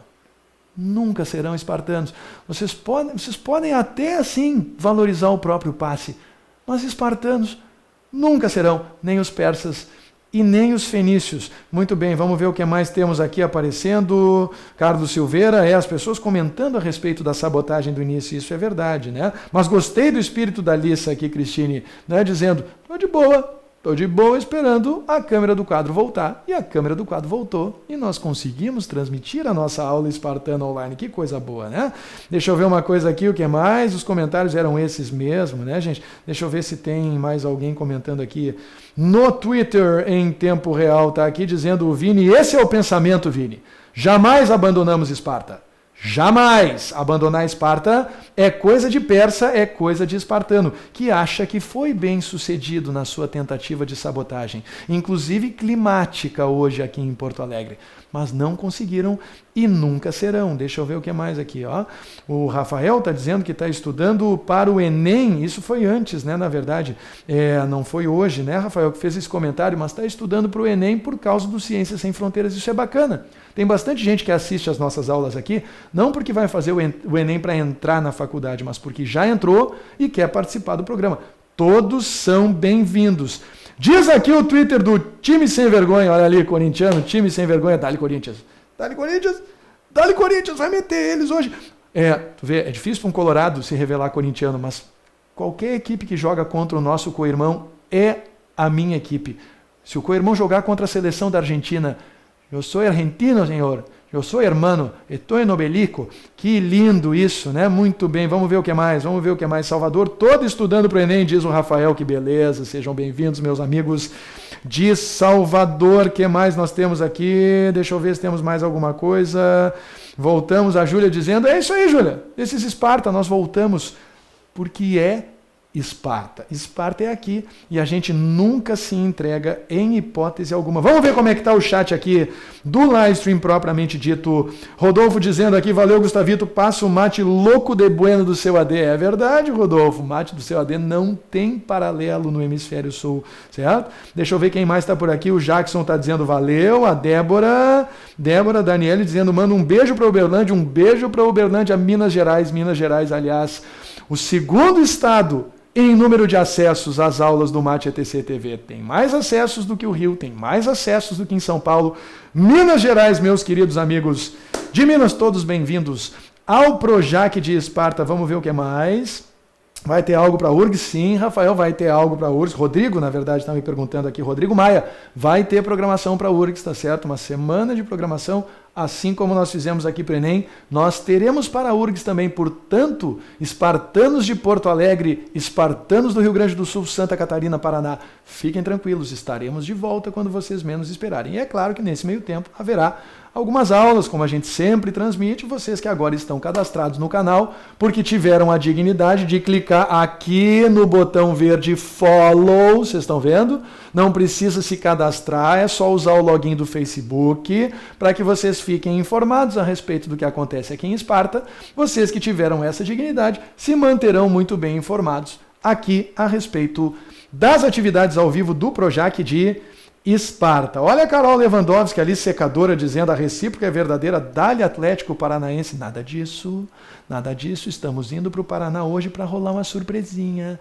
Nunca serão espartanos. Vocês podem até assim valorizar o próprio passe, mas espartanos nunca serão, nem os persas e nem os fenícios. Muito bem, vamos ver o que mais temos aqui aparecendo. Carlos Silveira, as pessoas comentando a respeito da sabotagem do início, isso é verdade, né? Mas gostei do espírito da Lissa aqui, Cristine, né? Dizendo, estou de boa esperando a câmera do quadro voltar. E a câmera do quadro voltou e nós conseguimos transmitir a nossa aula espartana online. Que coisa boa, né? Deixa eu ver uma coisa aqui, o que mais? Os comentários eram esses mesmo, né, gente? Deixa eu ver se tem mais alguém comentando aqui no Twitter em tempo real. Tá aqui dizendo o Vini, esse é o pensamento, Vini. Jamais abandonamos Esparta. Jamais abandonar Esparta é coisa de persa, é coisa de espartano, que acha que foi bem sucedido na sua tentativa de sabotagem, inclusive climática hoje aqui em Porto Alegre, mas não conseguiram e nunca serão. Deixa eu ver o que mais aqui, ó. O Rafael está dizendo que está estudando para o Enem, isso foi antes, né, na verdade, não foi hoje, né, Rafael, que fez esse comentário, mas está estudando para o Enem por causa do Ciências Sem Fronteiras, isso é bacana. Tem bastante gente que assiste as nossas aulas aqui, não porque vai fazer o Enem para entrar na faculdade, mas porque já entrou e quer participar do programa. Todos são bem-vindos. Diz aqui o Twitter do time sem vergonha, olha ali, corintiano, time sem vergonha, dá-lhe Corinthians. Dá-lhe Corinthians, dá-lhe Corinthians, vai meter eles hoje. Tu vê, é difícil para um colorado se revelar corintiano, mas qualquer equipe que joga contra o nosso co-irmão é a minha equipe. Se o co-irmão jogar contra a seleção da Argentina, eu sou argentino, senhor. Eu sou hermano, estou en obelico. Que lindo isso, né? Muito bem, vamos ver o que mais, Salvador, todo estudando para o Enem, diz o Rafael, que beleza. Sejam bem-vindos, meus amigos de Salvador. O que mais nós temos aqui? Deixa eu ver se temos mais alguma coisa. Voltamos, a Júlia dizendo, é isso aí, Júlia. Esses Esparta, nós voltamos porque é Esparta. Esparta é aqui e a gente nunca se entrega em hipótese alguma. Vamos ver como é que está o chat aqui do livestream propriamente dito. Rodolfo dizendo aqui, valeu Gustavito, passa o mate louco de bueno do seu AD. É verdade, Rodolfo, o mate do seu AD não tem paralelo no hemisfério sul, certo? Deixa eu ver quem mais está por aqui. O Jackson está dizendo valeu, a Débora Daniele dizendo manda um beijo para Uberlândia, Minas Gerais, aliás, o segundo estado em número de acessos às aulas do Mate ETC TV. Tem mais acessos do que o Rio, tem mais acessos do que em São Paulo. Minas Gerais, meus queridos amigos de Minas, todos bem-vindos ao Projac de Esparta. Vamos ver o que mais. Vai ter algo para a URGS? Sim, Rafael, vai ter algo para a URGS. Rodrigo, na verdade, está me perguntando aqui. Rodrigo Maia, vai ter programação para a URGS, tá certo? Uma semana de programação, assim como nós fizemos aqui para o Enem. Nós teremos para a URGS também, portanto, espartanos de Porto Alegre, espartanos do Rio Grande do Sul, Santa Catarina, Paraná. Fiquem tranquilos, estaremos de volta quando vocês menos esperarem. E é claro que nesse meio tempo haverá algumas aulas, como a gente sempre transmite, vocês que agora estão cadastrados no canal, porque tiveram a dignidade de clicar aqui no botão verde Follow, vocês estão vendo? Não precisa se cadastrar, é só usar o login do Facebook, para que vocês fiquem informados a respeito do que acontece aqui em Esparta. Vocês que tiveram essa dignidade se manterão muito bem informados aqui a respeito das atividades ao vivo do Projac de Esparta. Olha a Carol Lewandowski ali, secadora, dizendo a recíproca é verdadeira, dá-lhe Atlético Paranaense. Nada disso, estamos indo para o Paraná hoje para rolar uma surpresinha.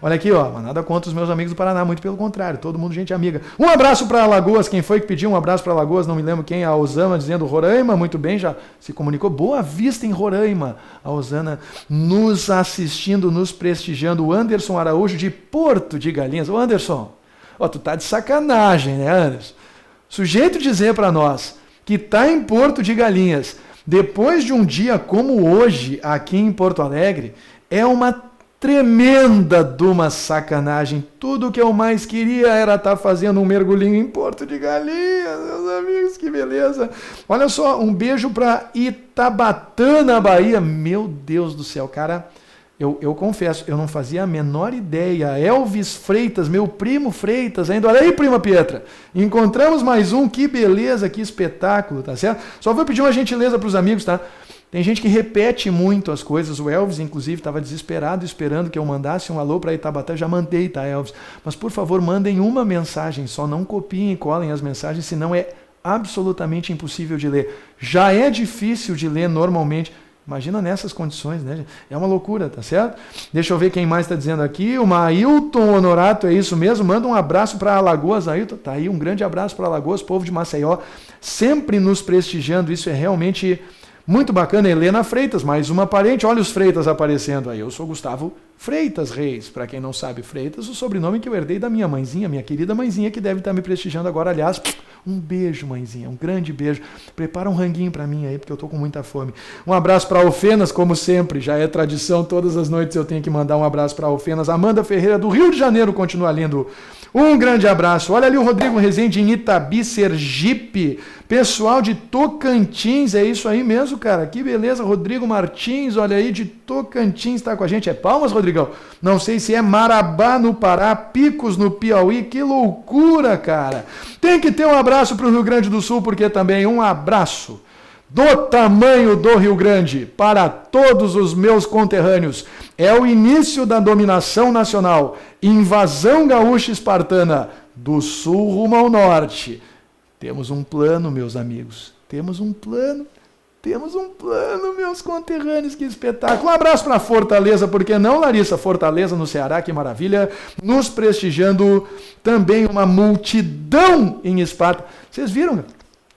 Olha aqui, ó, mas nada contra os meus amigos do Paraná, muito pelo contrário, todo mundo gente amiga. Um abraço para Alagoas, quem foi que pediu um abraço para Alagoas, não me lembro quem, a Osama dizendo Roraima, muito bem, já se comunicou, Boa Vista em Roraima. A Osana nos assistindo, nos prestigiando, o Anderson Araújo de Porto de Galinhas. Ô Anderson, tu tá de sacanagem, né, Anderson? Sujeito dizer para nós que tá em Porto de Galinhas, depois de um dia como hoje, aqui em Porto Alegre, é uma tremenda de uma sacanagem. Tudo que eu mais queria era estar fazendo um mergulhinho em Porto de Galinhas, meus amigos, que beleza. Olha só, um beijo para Itabatã, na Bahia. Meu Deus do céu, cara, Eu confesso, eu não fazia a menor ideia. Elvis Freitas, meu primo Freitas, ainda. Olha aí, prima Pietra. Encontramos mais um, que beleza, que espetáculo, tá certo? Só vou pedir uma gentileza para os amigos, tá? Tem gente que repete muito as coisas. O Elvis, inclusive, estava desesperado, esperando que eu mandasse um alô para Itabatã. Já mandei, tá, Elvis? Mas, por favor, mandem uma mensagem só. Não copiem e colhem as mensagens, senão é absolutamente impossível de ler. Já é difícil de ler normalmente. Imagina nessas condições, né? É uma loucura, tá certo? Deixa eu ver quem mais está dizendo aqui. O Ailton Honorato, é isso mesmo? Manda um abraço para Alagoas, Ailton. Tá aí, um grande abraço para Alagoas, povo de Maceió, sempre nos prestigiando. Isso é realmente muito bacana. Helena Freitas, mais uma parente. Olha os Freitas aparecendo aí. Eu sou Gustavo Freitas Reis. Para quem não sabe, Freitas, o sobrenome que eu herdei da minha mãezinha, minha querida mãezinha, que deve estar me prestigiando agora. Aliás, um beijo, mãezinha, um grande beijo. Prepara um ranguinho para mim aí, porque eu tô com muita fome. Um abraço para Alfenas, como sempre, já é tradição, todas as noites eu tenho que mandar um abraço para Alfenas. Amanda Ferreira, do Rio de Janeiro, continua lindo. Um grande abraço. Olha ali o Rodrigo Rezende, em Itabi, Sergipe. Pessoal de Tocantins, é isso aí mesmo, cara. Que beleza, Rodrigo Martins, olha aí, de Tocantins está com a gente. É Palmas, Rodrigão? Não sei se é Marabá, no Pará, Picos, no Piauí. Que loucura, cara. Tem que ter um abraço para o Rio Grande do Sul, porque também um abraço do tamanho do Rio Grande para todos os meus conterrâneos. É o início da dominação nacional, invasão gaúcha espartana, do sul rumo ao norte. Temos um plano, meus amigos, temos um plano, meus conterrâneos, que espetáculo. Um abraço para Fortaleza, por que não, Larissa? Fortaleza, no Ceará, que maravilha, nos prestigiando, também uma multidão em Esparta. Vocês viram?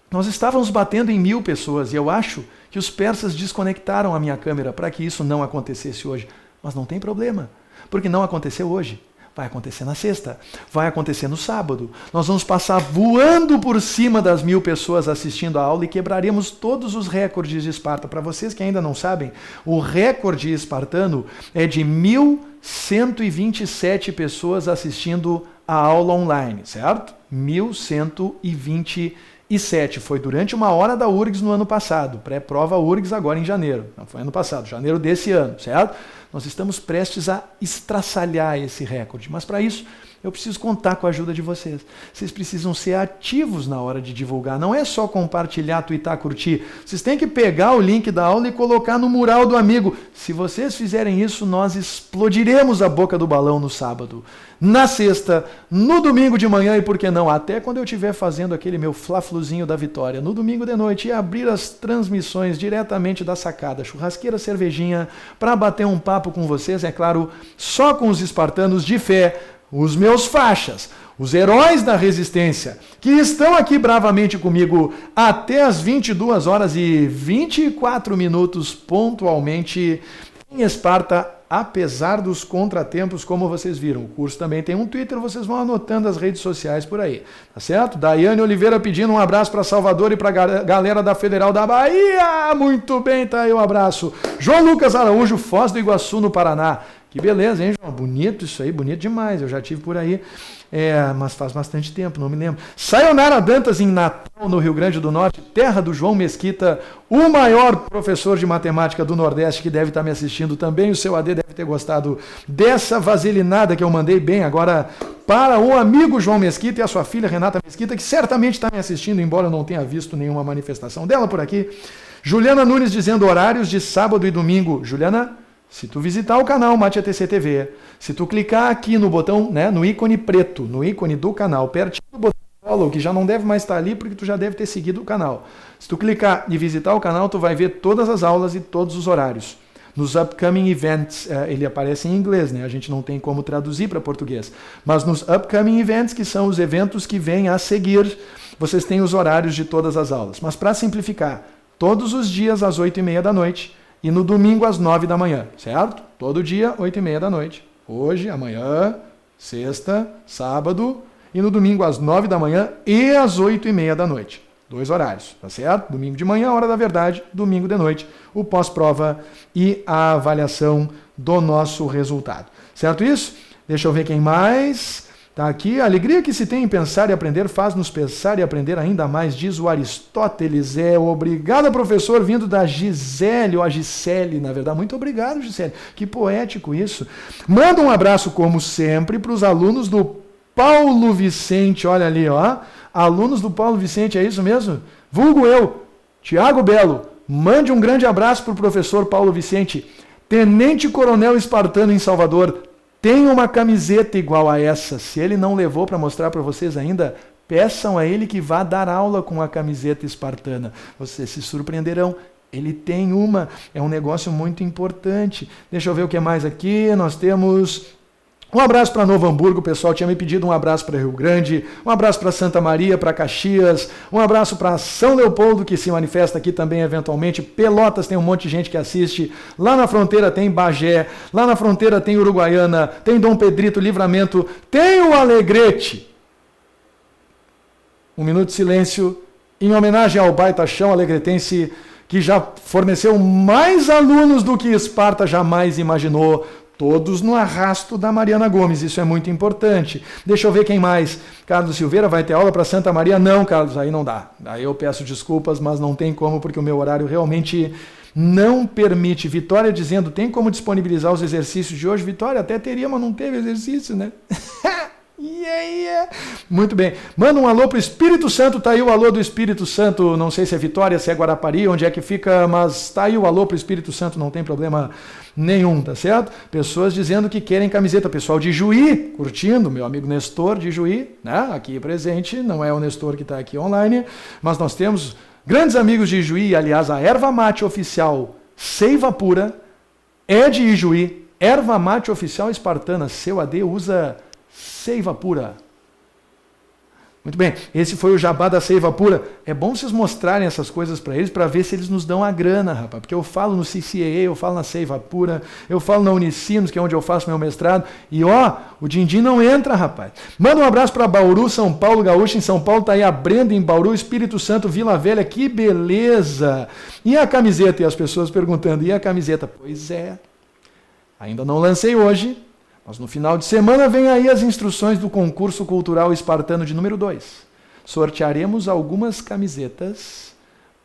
Nós estávamos batendo em 1000 pessoas e eu acho que os persas desconectaram a minha câmera para que isso não acontecesse hoje. Mas não tem problema, porque não aconteceu hoje. Vai acontecer na sexta, vai acontecer no sábado. Nós vamos passar voando por cima das 1000 pessoas assistindo a aula e quebraremos todos os recordes de Esparta. Para vocês que ainda não sabem, o recorde espartano é de 1127 pessoas assistindo a aula online, certo? 1127. Foi durante uma hora da URGS no ano passado. Pré-prova URGS agora em janeiro. Não foi ano passado, janeiro desse ano, certo? Nós estamos prestes a estraçalhar esse recorde. Mas para isso, eu preciso contar com a ajuda de vocês. Vocês precisam ser ativos na hora de divulgar. Não é só compartilhar, twittar, curtir. Vocês têm que pegar o link da aula e colocar no mural do amigo. Se vocês fizerem isso, nós explodiremos a boca do balão no sábado, na sexta, no domingo de manhã e, por que não, até quando eu estiver fazendo aquele meu fla-fluzinho da vitória, no domingo de noite, e abrir as transmissões diretamente da sacada, churrasqueira, cervejinha, para bater um papo com vocês, é claro, só com os espartanos de fé, os meus faixas, os heróis da resistência, que estão aqui bravamente comigo até as 22 horas e 24 minutos pontualmente em Esparta, apesar dos contratempos, como vocês viram. O curso também tem um Twitter, vocês vão anotando as redes sociais por aí, tá certo? Daiane Oliveira pedindo um abraço para Salvador e para a galera da Federal da Bahia. Muito bem, tá aí o abraço. João Lucas Araújo, Foz do Iguaçu, no Paraná. Que beleza, hein, João? Bonito isso aí, bonito demais. Eu já tive por aí, mas faz bastante tempo, não me lembro. Sayonara Dantas, em Natal, no Rio Grande do Norte, terra do João Mesquita, o maior professor de matemática do Nordeste, que deve estar me assistindo também. O seu AD deve ter gostado dessa vaselinada que eu mandei bem agora para o amigo João Mesquita e a sua filha Renata Mesquita, que certamente está me assistindo, embora eu não tenha visto nenhuma manifestação dela por aqui. Juliana Nunes dizendo horários de sábado e domingo. Juliana, se tu visitar o canal Mate ATC TV, se tu clicar aqui no botão, né, no ícone preto, no ícone do canal, pertinho do botão follow, que já não deve mais estar ali porque tu já deve ter seguido o canal. Se tu clicar e visitar o canal, tu vai ver todas as aulas e todos os horários. Nos upcoming events, ele aparece em inglês, né? A gente não tem como traduzir para português. Mas nos upcoming events, que são os eventos que vêm a seguir, vocês têm os horários de todas as aulas. Mas para simplificar, todos os dias às 8h30 da noite, e no domingo às 9 da manhã, certo? Todo dia, 8h30 da noite. Hoje, amanhã, sexta, sábado, e no domingo às 9 da manhã e às 8h30 da noite. 2 horários, tá certo? Domingo de manhã, hora da verdade, domingo de noite, o pós-prova e a avaliação do nosso resultado. Certo isso? Deixa eu ver quem mais. Tá aqui, a alegria que se tem em pensar e aprender faz-nos pensar e aprender ainda mais, diz o Aristóteles. Obrigado, professor, vindo da Gisele, ou a Gisele, na verdade. Muito obrigado, Gisele. Que poético isso. Manda um abraço, como sempre, para os alunos do Paulo Vicente. Olha ali, ó. Alunos do Paulo Vicente, é isso mesmo? Vulgo eu, Tiago Belo. Mande um grande abraço para o professor Paulo Vicente. Tenente Coronel Espartano em Salvador. Tem uma camiseta igual a essa. Se ele não levou para mostrar para vocês ainda, peçam a ele que vá dar aula com a camiseta espartana. Vocês se surpreenderão. Ele tem uma. É um negócio muito importante. Deixa eu ver o que mais aqui. Nós temos... Um abraço para Novo Hamburgo, o pessoal tinha me pedido um abraço para Rio Grande, um abraço para Santa Maria, para Caxias, um abraço para São Leopoldo, que se manifesta aqui também eventualmente, Pelotas tem um monte de gente que assiste, lá na fronteira tem Bagé, lá na fronteira tem Uruguaiana, tem Dom Pedrito, Livramento, tem o Alegrete. Um minuto de silêncio em homenagem ao baita chão alegretense, que já forneceu mais alunos do que Esparta jamais imaginou. Todos no arrasto da Mariana Gomes, isso é muito importante. Deixa eu ver quem mais. Carlos Silveira vai ter aula para Santa Maria? Não, Carlos, aí não dá. Aí eu peço desculpas, mas não tem como, porque o meu horário realmente não permite. Vitória dizendo, tem como disponibilizar os exercícios de hoje? Vitória, até teria, mas não teve exercício, né? Muito bem. Manda um alô pro Espírito Santo, tá aí o alô do Espírito Santo, não sei se é Vitória, se é Guarapari, onde é que fica, mas tá aí o alô pro Espírito Santo, não tem problema nenhum, tá certo? Pessoas dizendo que querem camiseta, pessoal de Juí, curtindo, meu amigo Nestor de Juí, né? Aqui presente, não é o Nestor que está aqui online, mas nós temos grandes amigos de Juí, aliás, a erva mate oficial Seiva Pura é de Ijuí, erva mate oficial espartana, seu AD usa Seiva Pura. Muito bem, esse foi o jabá da Seiva Pura. É bom vocês mostrarem essas coisas para eles, para ver se eles nos dão a grana, rapaz. Porque eu falo no CCAA, eu falo na Seiva Pura, eu falo na Unicinos, que é onde eu faço meu mestrado. E ó, o din-din não entra, rapaz. Manda um abraço para Bauru, São Paulo, Gaúcho. Em São Paulo tá aí a Brenda, em Bauru, Espírito Santo, Vila Velha. Que beleza! E a camiseta? E as pessoas perguntando, e a camiseta? Pois é, ainda não lancei hoje. Mas no final de semana vem aí as instruções do concurso cultural espartano de número 2. Sortearemos algumas camisetas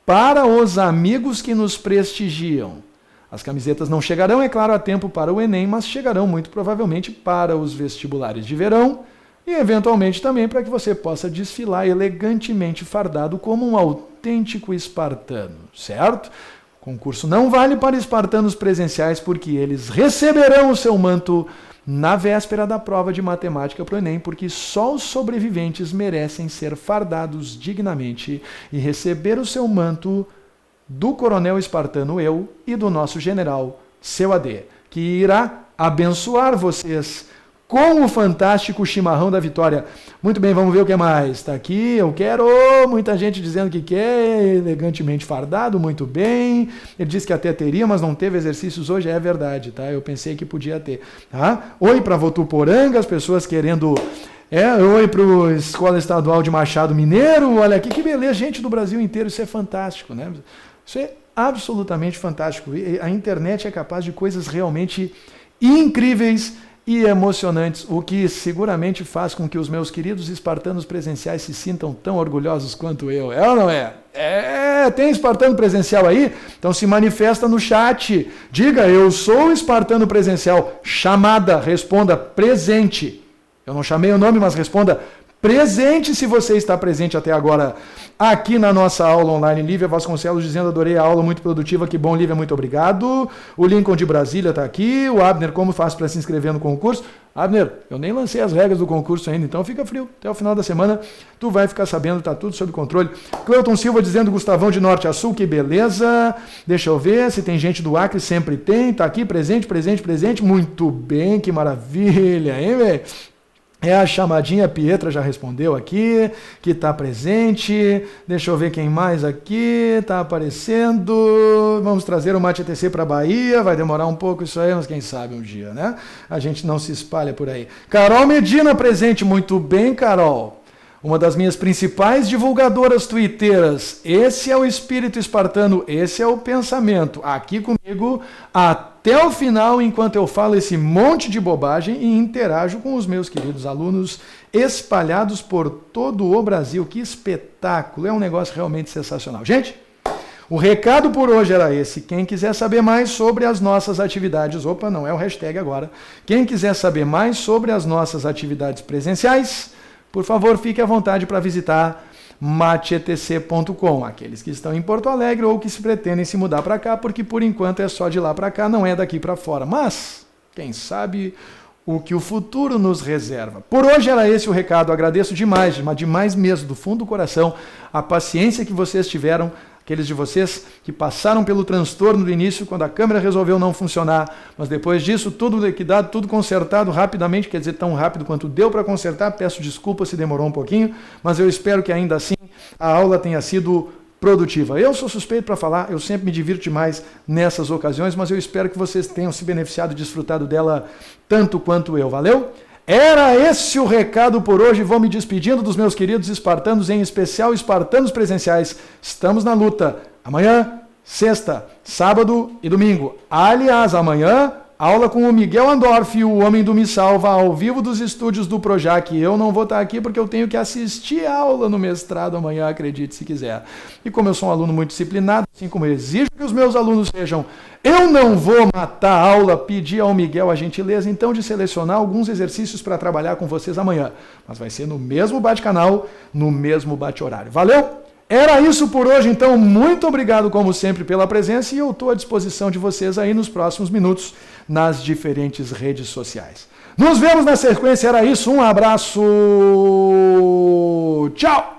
para os amigos que nos prestigiam. As camisetas não chegarão, é claro, a tempo para o Enem, mas chegarão muito provavelmente para os vestibulares de verão e eventualmente também para que você possa desfilar elegantemente fardado como um autêntico espartano, certo? O concurso não vale para espartanos presenciais porque eles receberão o seu manto na véspera da prova de matemática para o Enem, porque só os sobreviventes merecem ser fardados dignamente e receber o seu manto do coronel espartano eu e do nosso general, seu AD, que irá abençoar vocês com o fantástico chimarrão da vitória. Muito bem, vamos ver o que mais. Está aqui, eu quero, muita gente dizendo que quer, elegantemente fardado, muito bem. Ele disse que até teria, mas não teve exercícios hoje, é verdade, tá? Eu pensei que podia ter. Tá? Oi para Votuporanga, as pessoas querendo... oi para a Escola Estadual de Machado Mineiro, olha aqui que beleza, gente do Brasil inteiro, isso é fantástico, né? Isso é absolutamente fantástico. A internet é capaz de coisas realmente incríveis e emocionantes, o que seguramente faz com que os meus queridos espartanos presenciais se sintam tão orgulhosos quanto eu. É ou não é? Tem espartano presencial aí? Então se manifesta no chat. Diga, eu sou espartano presencial. Chamada, responda presente. Eu não chamei o nome, mas responda presente se você está presente até agora aqui na nossa aula online. Lívia Vasconcelos dizendo, adorei a aula, muito produtiva, que bom, Lívia, muito obrigado. O Lincoln de Brasília está aqui. O Abner, como faço para se inscrever no concurso? Abner, eu nem lancei as regras do concurso ainda, então fica frio. Até o final da semana tu vai ficar sabendo, está tudo sob controle. Cleuton Silva dizendo, Gustavão de Norte a Sul, que beleza. Deixa eu ver se tem gente do Acre, sempre tem. Está aqui, presente. Muito bem, que maravilha, hein, velho? A chamadinha, Pietra já respondeu aqui, que está presente. Deixa eu ver quem mais aqui está aparecendo. Vamos trazer o Mate ETC para a Bahia. Vai demorar um pouco isso aí, mas quem sabe um dia, né? A gente não se espalha por aí. Carol Medina presente. Muito bem, Carol. Uma das minhas principais divulgadoras twitteiras. Esse é o espírito espartano, esse é o pensamento. Aqui comigo, a até o final enquanto eu falo esse monte de bobagem e interajo com os meus queridos alunos espalhados por todo o Brasil. Que espetáculo! É um negócio realmente sensacional. Gente, o recado por hoje era esse. Quem quiser saber mais sobre as nossas atividades, opa, não é o hashtag agora. Quem quiser saber mais sobre as nossas atividades presenciais, por favor, fique à vontade para visitar mateetc.com. Aqueles que estão em Porto Alegre ou que se pretendem se mudar para cá, porque por enquanto é só de lá para cá, não é daqui para fora. Mas, quem sabe o que o futuro nos reserva. Por hoje era esse o recado. Agradeço demais, mas demais mesmo, do fundo do coração, a paciência que vocês tiveram, aqueles de vocês que passaram pelo transtorno do início, quando a câmera resolveu não funcionar, mas depois disso, tudo liquidado, tudo consertado rapidamente, quer dizer, tão rápido quanto deu para consertar. Peço desculpas se demorou um pouquinho, mas eu espero que ainda assim a aula tenha sido produtiva. Eu sou suspeito para falar, eu sempre me divirto demais nessas ocasiões, mas eu espero que vocês tenham se beneficiado e desfrutado dela tanto quanto eu. Valeu? Era esse o recado por hoje. Vou me despedindo dos meus queridos espartanos, em especial espartanos presenciais. Estamos na luta. Amanhã, sexta, sábado e domingo. Aliás, amanhã, aula com o Miguel Andorfi, o Homem do Me Salva, ao vivo dos estúdios do Projac. Eu não vou estar aqui porque eu tenho que assistir a aula no mestrado amanhã, acredite se quiser. E como eu sou um aluno muito disciplinado, assim como eu exijo que os meus alunos sejam, eu não vou matar a aula, pedir ao Miguel a gentileza, então, de selecionar alguns exercícios para trabalhar com vocês amanhã. Mas vai ser no mesmo bate-canal, no mesmo bate-horário. Valeu? Era isso por hoje, então. Muito obrigado, como sempre, pela presença e eu estou à disposição de vocês aí nos próximos minutos nas diferentes redes sociais. Nos vemos na sequência. Era isso. Um abraço. Tchau!